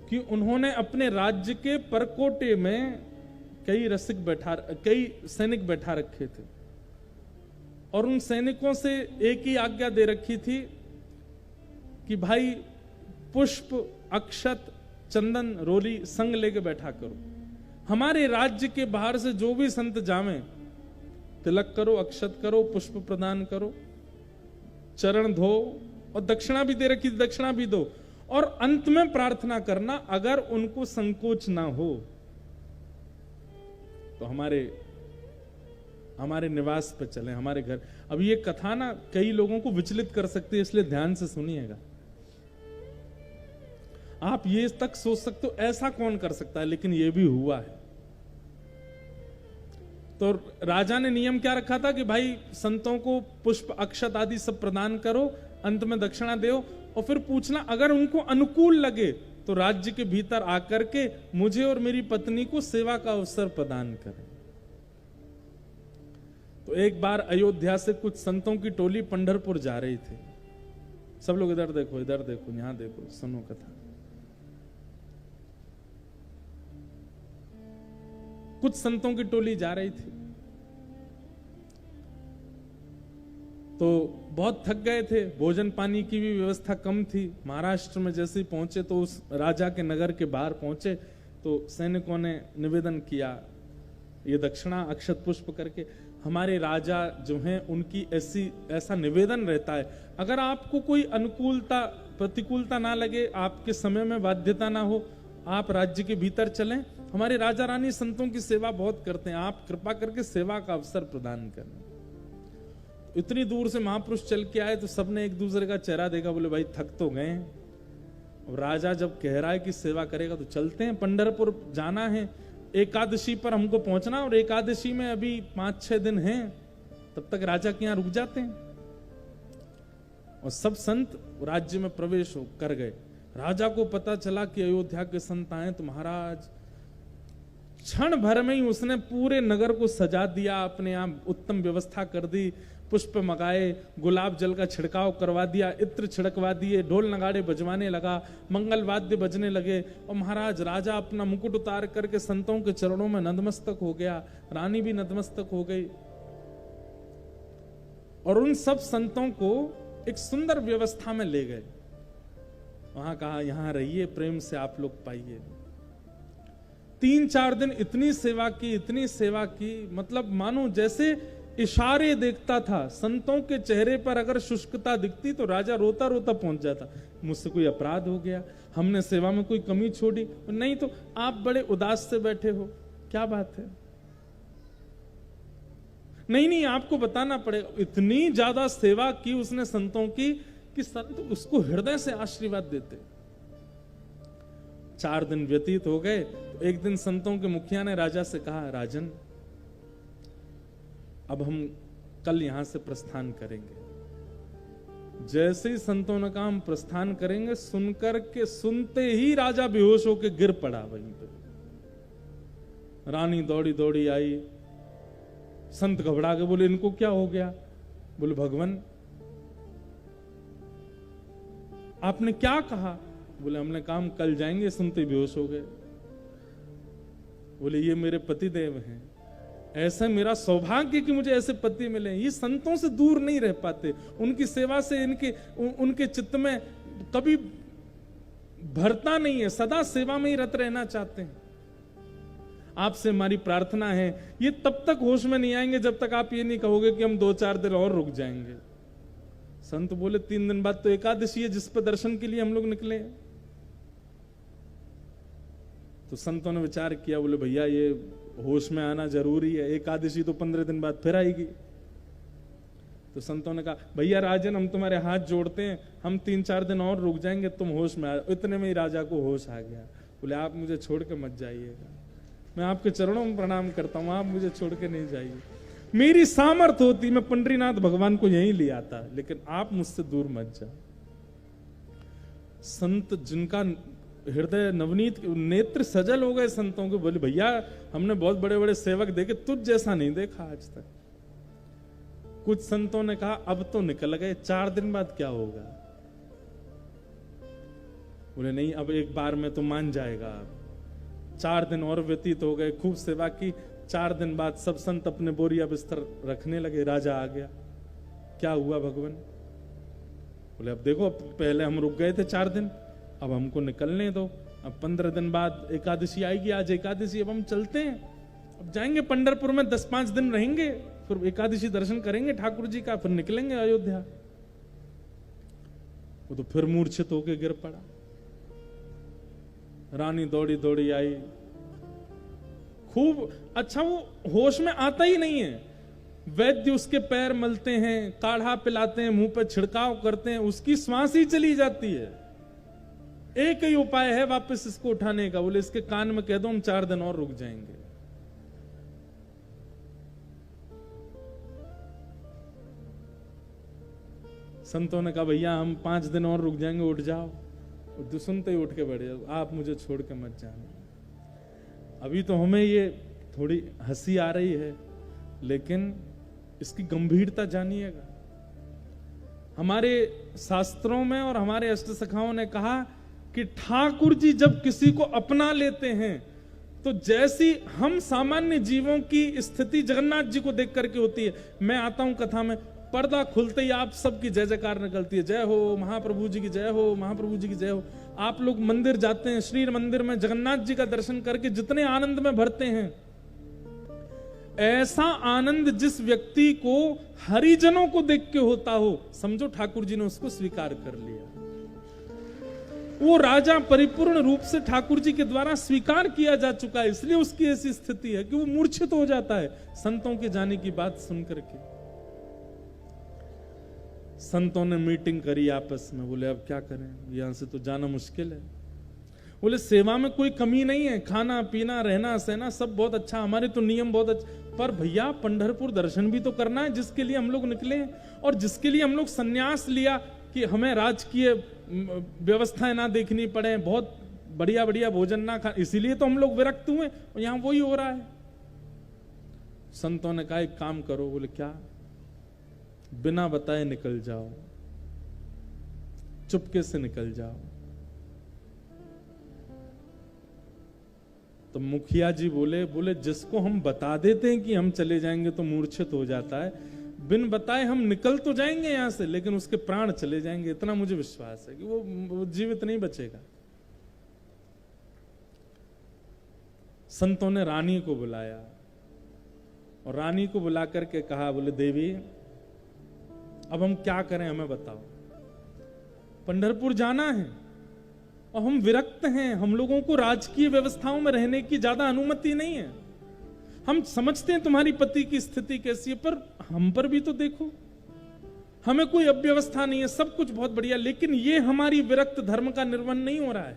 कि उन्होंने अपने राज्य के परकोटे में कई सैनिक बैठा रखे थे और उन सैनिकों से एक ही आज्ञा दे रखी थी कि भाई पुष्प, अक्षत, चंदन, रोली संग लेके बैठा करो। हमारे राज्य के बाहर से जो भी संत जावें, तिलक करो, अक्षत करो, पुष्प प्रदान करो, चरण धो और दक्षिणा भी दे रखी, दक्षिणा भी दो। और अंत में प्रार्थना करना, अगर उनको संकोच ना हो तो हमारे निवास पे चले, हमारे घर। अब ये कथा ना कई लोगों को विचलित कर सकती है, इसलिए ध्यान से सुनिएगा। आप ये तक सोच सकते हो ऐसा कौन कर सकता है, लेकिन ये भी हुआ है। तो राजा ने नियम क्या रखा था कि भाई संतों को पुष्प, अक्षत आदि सब प्रदान करो, अंत में दक्षिणा दो और फिर पूछना, अगर उनको अनुकूल लगे तो राज्य के भीतर आकर के मुझे और मेरी पत्नी को सेवा का अवसर प्रदान करें। तो एक बार अयोध्या से कुछ संतों की टोली पंढरपुर जा रही थी। सब लोग इधर देखो, इधर देखो, यहां देखो, सुनो कथा। कुछ संतों की टोली जा रही थी तो बहुत थक गए थे, भोजन पानी की भी व्यवस्था कम थी। महाराष्ट्र में जैसे ही पहुंचे तो उस राजा के नगर के बाहर पहुंचे तो सैनिकों ने निवेदन किया, ये दक्षिणा अक्षत पुष्प करके। हमारे राजा जो हैं उनकी ऐसा निवेदन रहता है, अगर आपको कोई अनुकूलता प्रतिकूलता ना लगे, आपके समय में बाध्यता ना हो, आप राज्य के भीतर चलें। हमारे राजा रानी संतों की सेवा बहुत करते हैं, आप कृपा करके सेवा का अवसर प्रदान करें। इतनी दूर से महापुरुष चल के आए तो सबने एक दूसरे का चेहरा देखा, बोले भाई थक तो गए। और राजा जब कह रहा है कि सेवा करेगा तो चलते हैं, पंढरपुर जाना है, एकादशी पर हमको पहुंचना, और एकादशी में अभी 5-6 दिन हैं, तब तक राजा के यहां रुक जाते हैं। और सब संत राज्य में प्रवेश कर गए। राजा को पता चला कि अयोध्या के संत आए तो महाराज क्षण भर में ही उसने पूरे नगर को सजा दिया, अपने आप उत्तम व्यवस्था कर दी, पुष्प मंगाए, गुलाब जल का छिड़काव करवा दिया, इत्र छिड़कवा दिए, ढोल नगाड़े बजवाने लगा, मंगल वाद्य बजने लगे। और महाराज राजा अपना मुकुट उतार करके संतों के चरणों में नतमस्तक हो गया, रानी भी नतमस्तक हो गई। और उन सब संतों को एक सुंदर व्यवस्था में ले गए, वहां कहा यहां रहिए, प्रेम से आप लोग पाइए। 3-4 दिन इतनी सेवा की, मतलब मानो जैसे इशारे देखता था। संतों के चेहरे पर अगर शुष्कता दिखती तो राजा रोता रोता पहुंच जाता, मुझसे कोई अपराध हो गया, हमने सेवा में कोई कमी छोड़ी? नहीं तो आप बड़े उदास से बैठे हो, क्या बात है? नहीं, आपको बताना पड़ेगा। इतनी ज्यादा सेवा की उसने संतों की कि संत उसको हृदय से आशीर्वाद देते। 4 दिन व्यतीत हो गए तो एक दिन संतों के मुखिया ने राजा से कहा, राजन अब हम कल यहां से प्रस्थान करेंगे। जैसे ही संतों ने कहा हम प्रस्थान करेंगे, सुनते ही राजा बेहोश होकर गिर पड़ा वहीं पे। रानी दौड़ी दौड़ी आई, संत घबरा के बोले इनको क्या हो गया? बोले भगवान आपने क्या कहा? बोले हमने कहा हम कल जाएंगे, सुनते बेहोश हो गए। बोले ये मेरे पति देव हैं, ऐसा मेरा सौभाग्य कि मुझे ऐसे पति मिले। ये संतों से दूर नहीं रह पाते, उनकी सेवा से उनके चित्त में कभी भरता नहीं है, सदा सेवा में ही रत रहना चाहते हैं। आपसे हमारी प्रार्थना है, ये तब तक होश में नहीं आएंगे जब तक आप ये नहीं कहोगे कि हम 2-4 दिन और रुक जाएंगे। संत बोले 3 दिन बाद तो एकादशी है जिस पर दर्शन के लिए हम लोग निकले। तो संतों ने विचार किया, बोले भैया ये होश में आना जरूरी है, एकादशी तो 15 दिन बाद फिर आएगी। तो संतों ने कहा, भैया राजन, हम तुम्हारे हाथ जोड़ते हैं, हम 3-4 दिन और रुक जाएंगे, तुम होश में आ। इतने में ही राजा को होश आ गया। बोले, आप मुझे छोड़ के मत जाइएगा, मैं आपके चरणों में प्रणाम करता हूं, आप मुझे छोड़ के नहीं जाइए। मेरी सामर्थ होती मैं पंडरीनाथ भगवान को यहीं ले आता, लेकिन आप मुझसे दूर मत जाओ। संत जिनका हृदय नवनीत, नेत्र सजल हो गए संतों के, बोले, भैया हमने बहुत बड़े बड़े सेवक देखे, तुझ जैसा नहीं देखा आज तक। कुछ संतों ने कहा, अब तो निकल गए, 4 दिन बाद क्या होगा? बोले, नहीं, अब एक बार में तो मान जाएगा। 4 दिन और व्यतीत हो गए, खूब सेवा की। 4 दिन बाद सब संत अपने बोरिया बिस्तर रखने लगे, राजा आ गया। क्या हुआ भगवान? बोले, अब देखो, पहले हम रुक गए थे 4 दिन, अब हमको निकलने दो। अब 15 दिन बाद एकादशी आएगी, आज एकादशी, अब हम चलते हैं, अब जाएंगे पंढरपुर में, 10-5 दिन रहेंगे, फिर एकादशी दर्शन करेंगे ठाकुर जी का, फिर निकलेंगे अयोध्या। वो तो फिर मूर्छित होके गिर पड़ा। रानी दौड़ी दौड़ी आई, खूब अच्छा, वो होश में आता ही नहीं है। वैद्य उसके पैर मलते हैं, काढ़ा पिलाते हैं, मुंह पे छिड़काव करते हैं, उसकी श्वास ही चली जाती है। एक ही उपाय है वापस इसको उठाने का। बोले, इसके कान में कह दो हम 4 दिन और रुक जाएंगे। संतों ने कहा, भैया हम 5 दिन और रुक जाएंगे, उठ जाओ। तो सुनते ही उठ के बैठ जाओ, आप मुझे छोड़ के मत जाना। अभी तो हमें ये थोड़ी हंसी आ रही है, लेकिन इसकी गंभीरता जानिएगा। हमारे शास्त्रों में और हमारे अष्ट सखाओं ने कहा कि ठाकुर जी जब किसी को अपना लेते हैं, तो जैसी हम सामान्य जीवों की स्थिति जगन्नाथ जी को देख करके होती है। मैं आता हूं कथा में, पर्दा खुलते ही आप सबकी जय जयकार निकलती है, जय हो महाप्रभु जी की जय हो, महाप्रभु जी की जय हो। आप लोग मंदिर जाते हैं, श्री मंदिर में जगन्नाथ जी का दर्शन करके जितने आनंद में भरते हैं, ऐसा आनंद जिस व्यक्ति को हरिजनों को देख के होता हो, समझो ठाकुर जी ने उसको स्वीकार कर लिया। वो राजा परिपूर्ण रूप से ठाकुर जी के द्वारा स्वीकार किया जा चुका है, इसलिए उसकी ऐसी स्थिति है कि वो मूर्छित हो जाता है संतों के जाने की बात सुनकर के। संतों ने मीटिंग करी आपस में, बोले अब क्या करें, यहां से तो जाना मुश्किल है। बोले, सेवा में कोई कमी नहीं है, खाना पीना रहना सहना सब बहुत अच्छा, हमारे तो नियम बहुत अच्छे, पर भैया पंढरपुर दर्शन भी तो करना है, जिसके लिए हम लोग निकले और जिसके लिए हम लोग संन्यास लिया कि हमें राजकीय व्यवस्थाएं ना देखनी पड़े, बहुत बढ़िया बढ़िया भोजन ना खा, इसीलिए तो हम लोग विरक्त हुए और यहां वही हो रहा है। संतों ने कहा, एक काम करो। बोले, क्या? बिना बताए निकल जाओ, चुपके से निकल जाओ। तो मुखिया जी बोले जिसको हम बता देते हैं कि हम चले जाएंगे तो मूर्छित हो जाता है, बिन बताए हम निकल तो जाएंगे यहां से, लेकिन उसके प्राण चले जाएंगे, इतना मुझे विश्वास है कि वो जीवित नहीं बचेगा। संतों ने रानी को बुलाया और रानी को बुला करके कहा, बोले, देवी अब हम क्या करें, हमें बताओ। पंढरपुर जाना है और हम विरक्त हैं, हम लोगों को राजकीय व्यवस्थाओं में रहने की ज्यादा अनुमति नहीं है। हम समझते हैं तुम्हारी पति की स्थिति कैसी है, पर हम पर भी तो देखो, हमें कोई अव्यवस्था नहीं है, सब कुछ बहुत बढ़िया, लेकिन ये हमारी विरक्त धर्म का निर्वहन नहीं हो रहा है।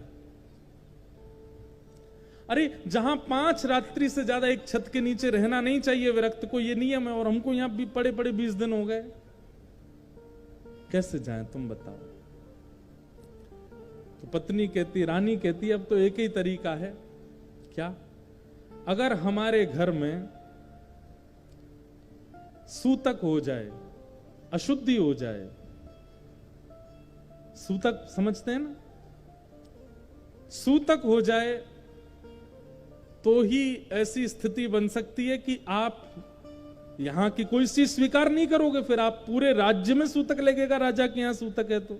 अरे जहां 5 रात्रि से ज्यादा एक छत के नीचे रहना नहीं चाहिए विरक्त को, ये नियम है, और हमको यहां भी पड़े 20 दिन हो गए, कैसे जाएं तुम बताओ। तो पत्नी कहती, रानी कहती, अब तो एक ही तरीका है। क्या? अगर हमारे घर में सूतक हो जाए, अशुद्धि हो जाए, सूतक समझते हैं ना, सूतक हो जाए तो ही ऐसी स्थिति बन सकती है कि आप यहां की कोई चीज स्वीकार नहीं करोगे, फिर आप पूरे राज्य में सूतक लगेगा, राजा के यहां सूतक है तो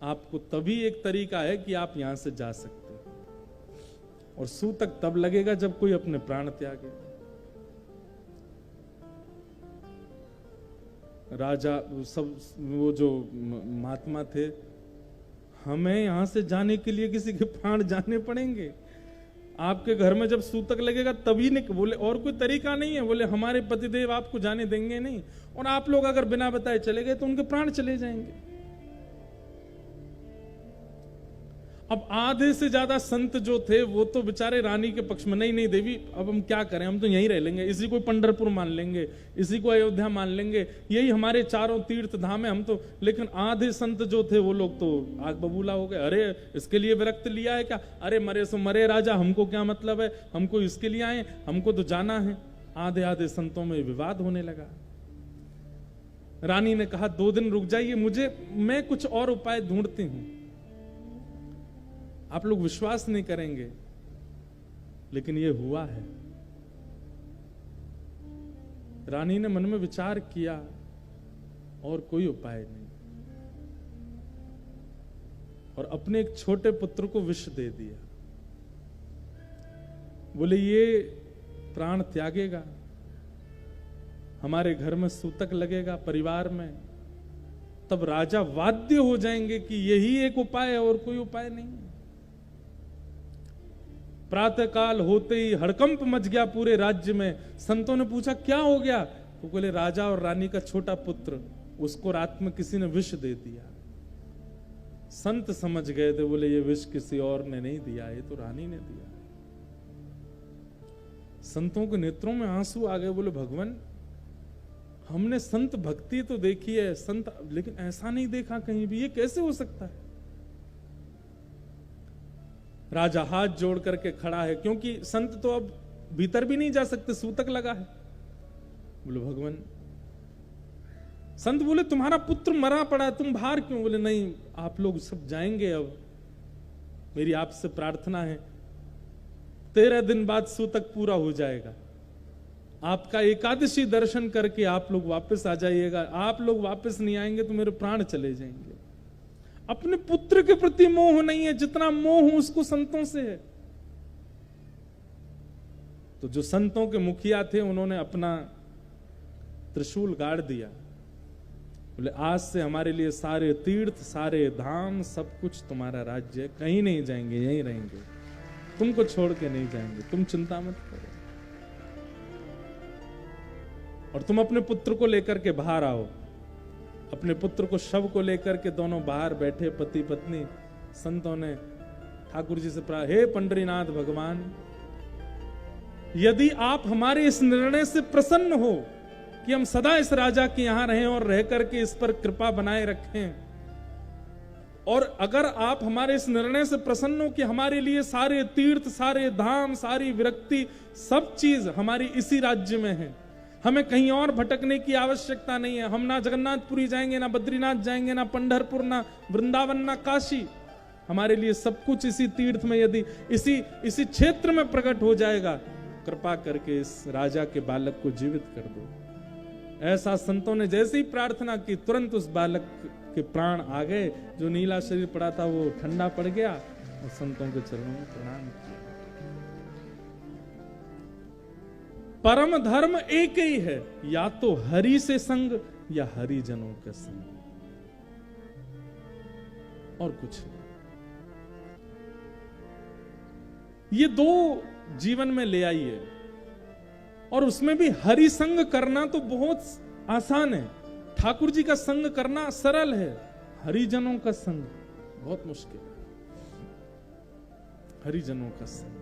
आपको तभी एक तरीका है कि आप यहां से जा सकते हो, और सूतक तब लगेगा जब कोई अपने प्राण त्यागे। राजा सब वो जो महात्मा थे, हमें यहां से जाने के लिए किसी के प्राण जाने पड़ेंगे? आपके घर में जब सूतक लगेगा तभी बोले और कोई तरीका नहीं है, बोले हमारे पतिदेव आपको जाने देंगे नहीं, और आप लोग अगर बिना बताए चले गए तो उनके प्राण चले जाएंगे। अब आधे से ज्यादा संत जो थे वो तो बेचारे रानी के पक्ष में, नहीं देवी अब हम क्या करें, हम तो यहीं रह लेंगे, इसी को पंढरपुर मान लेंगे, इसी को अयोध्या मान लेंगे, यही हमारे चारों तीर्थ धाम है हम तो। लेकिन आधे संत जो थे वो लोग तो आग बबूला हो गए, अरे इसके लिए विरक्त लिया है क्या, अरे मरे सो मरे राजा, हमको क्या मतलब है, हमको इसके लिए आए, हमको तो जाना है। आधे आधे संतों में विवाद होने लगा। रानी ने कहा 2 दिन रुक जाइए, मैं कुछ और उपाय ढूंढती हूं। आप लोग विश्वास नहीं करेंगे लेकिन ये हुआ है। रानी ने मन में विचार किया और कोई उपाय नहीं, और अपने एक छोटे पुत्र को विष दे दिया। बोले ये प्राण त्यागेगा, हमारे घर में सूतक लगेगा परिवार में, तब राजा वाध्य हो जाएंगे कि यही एक उपाय है और कोई उपाय नहीं है। प्रातः काल होते ही हड़कंप मच गया पूरे राज्य में। संतों ने पूछा क्या हो गया, तो बोले राजा और रानी का छोटा पुत्र, उसको रात में किसी ने विष दे दिया। संत समझ गए थे, बोले ये विष किसी और ने नहीं दिया, ये तो रानी ने दिया। संतों के नेत्रों में आंसू आ गए, बोले भगवान हमने संत भक्ति तो देखी है संत, लेकिन ऐसा नहीं देखा कहीं भी, ये कैसे हो सकता है। राजा हाथ जोड़ करके खड़ा है, क्योंकि संत तो अब भीतर भी नहीं जा सकते, सूतक लगा है। बोले भगवान, संत बोले तुम्हारा पुत्र मरा पड़ा है, तुम बाहर क्यों। बोले नहीं आप लोग सब जाएंगे, अब मेरी आपसे प्रार्थना है 13 दिन बाद सूतक पूरा हो जाएगा, आपका एकादशी दर्शन करके आप लोग वापस आ जाइएगा। आप लोग वापस नहीं आएंगे तो मेरे प्राण चले जाएंगे। अपने पुत्र के प्रति मोह नहीं है जितना मोह उसको संतों से है। तो जो संतों के मुखिया थे उन्होंने अपना त्रिशूल गाड़ दिया। बोले आज से हमारे लिए सारे तीर्थ, सारे धाम, सब कुछ तुम्हारा राज्य है, कहीं नहीं जाएंगे, यहीं रहेंगे, तुमको छोड़ के नहीं जाएंगे, तुम चिंता मत करो। और तुम अपने पुत्र को लेकर के बाहर आओ। अपने पुत्र को, शव को लेकर के दोनों बाहर बैठे पति पत्नी। संतों ने ठाकुर जी से प्रार्थना, हे पंडरीनाथ भगवान, यदि आप हमारे इस निर्णय से प्रसन्न हो कि हम सदा इस राजा के यहां रहें और रह करके इस पर कृपा बनाए रखें, और अगर आप हमारे इस निर्णय से प्रसन्न हो कि हमारे लिए सारे तीर्थ, सारे धाम, सारी विरक्ति, सब चीज हमारी इसी राज्य में है, हमें कहीं और भटकने की आवश्यकता नहीं है, हम ना जगन्नाथपुरी जाएंगे, ना बद्रीनाथ जाएंगे, ना पंढरपुर, ना वृंदावन, ना काशी, हमारे लिए सब कुछ इसी तीर्थ में, यदि इसी क्षेत्र में प्रकट हो जाएगा, कृपा करके इस राजा के बालक को जीवित कर दो। ऐसा संतों ने जैसे ही प्रार्थना की, तुरंत उस बालक के प्राण आ गए। जो नीला शरीर पड़ा था वो ठंडा पड़ गया और संतों के चरणों में प्रणाम किया। परम धर्म एक ही है, या तो हरि से संग या हरिजनों का संग, और कुछ नहीं। ये दो जीवन में ले आइए, और उसमें भी हरि संग करना तो बहुत आसान है, ठाकुर जी का संग करना सरल है, हरिजनों का संग बहुत मुश्किल है। हरिजनों का संग,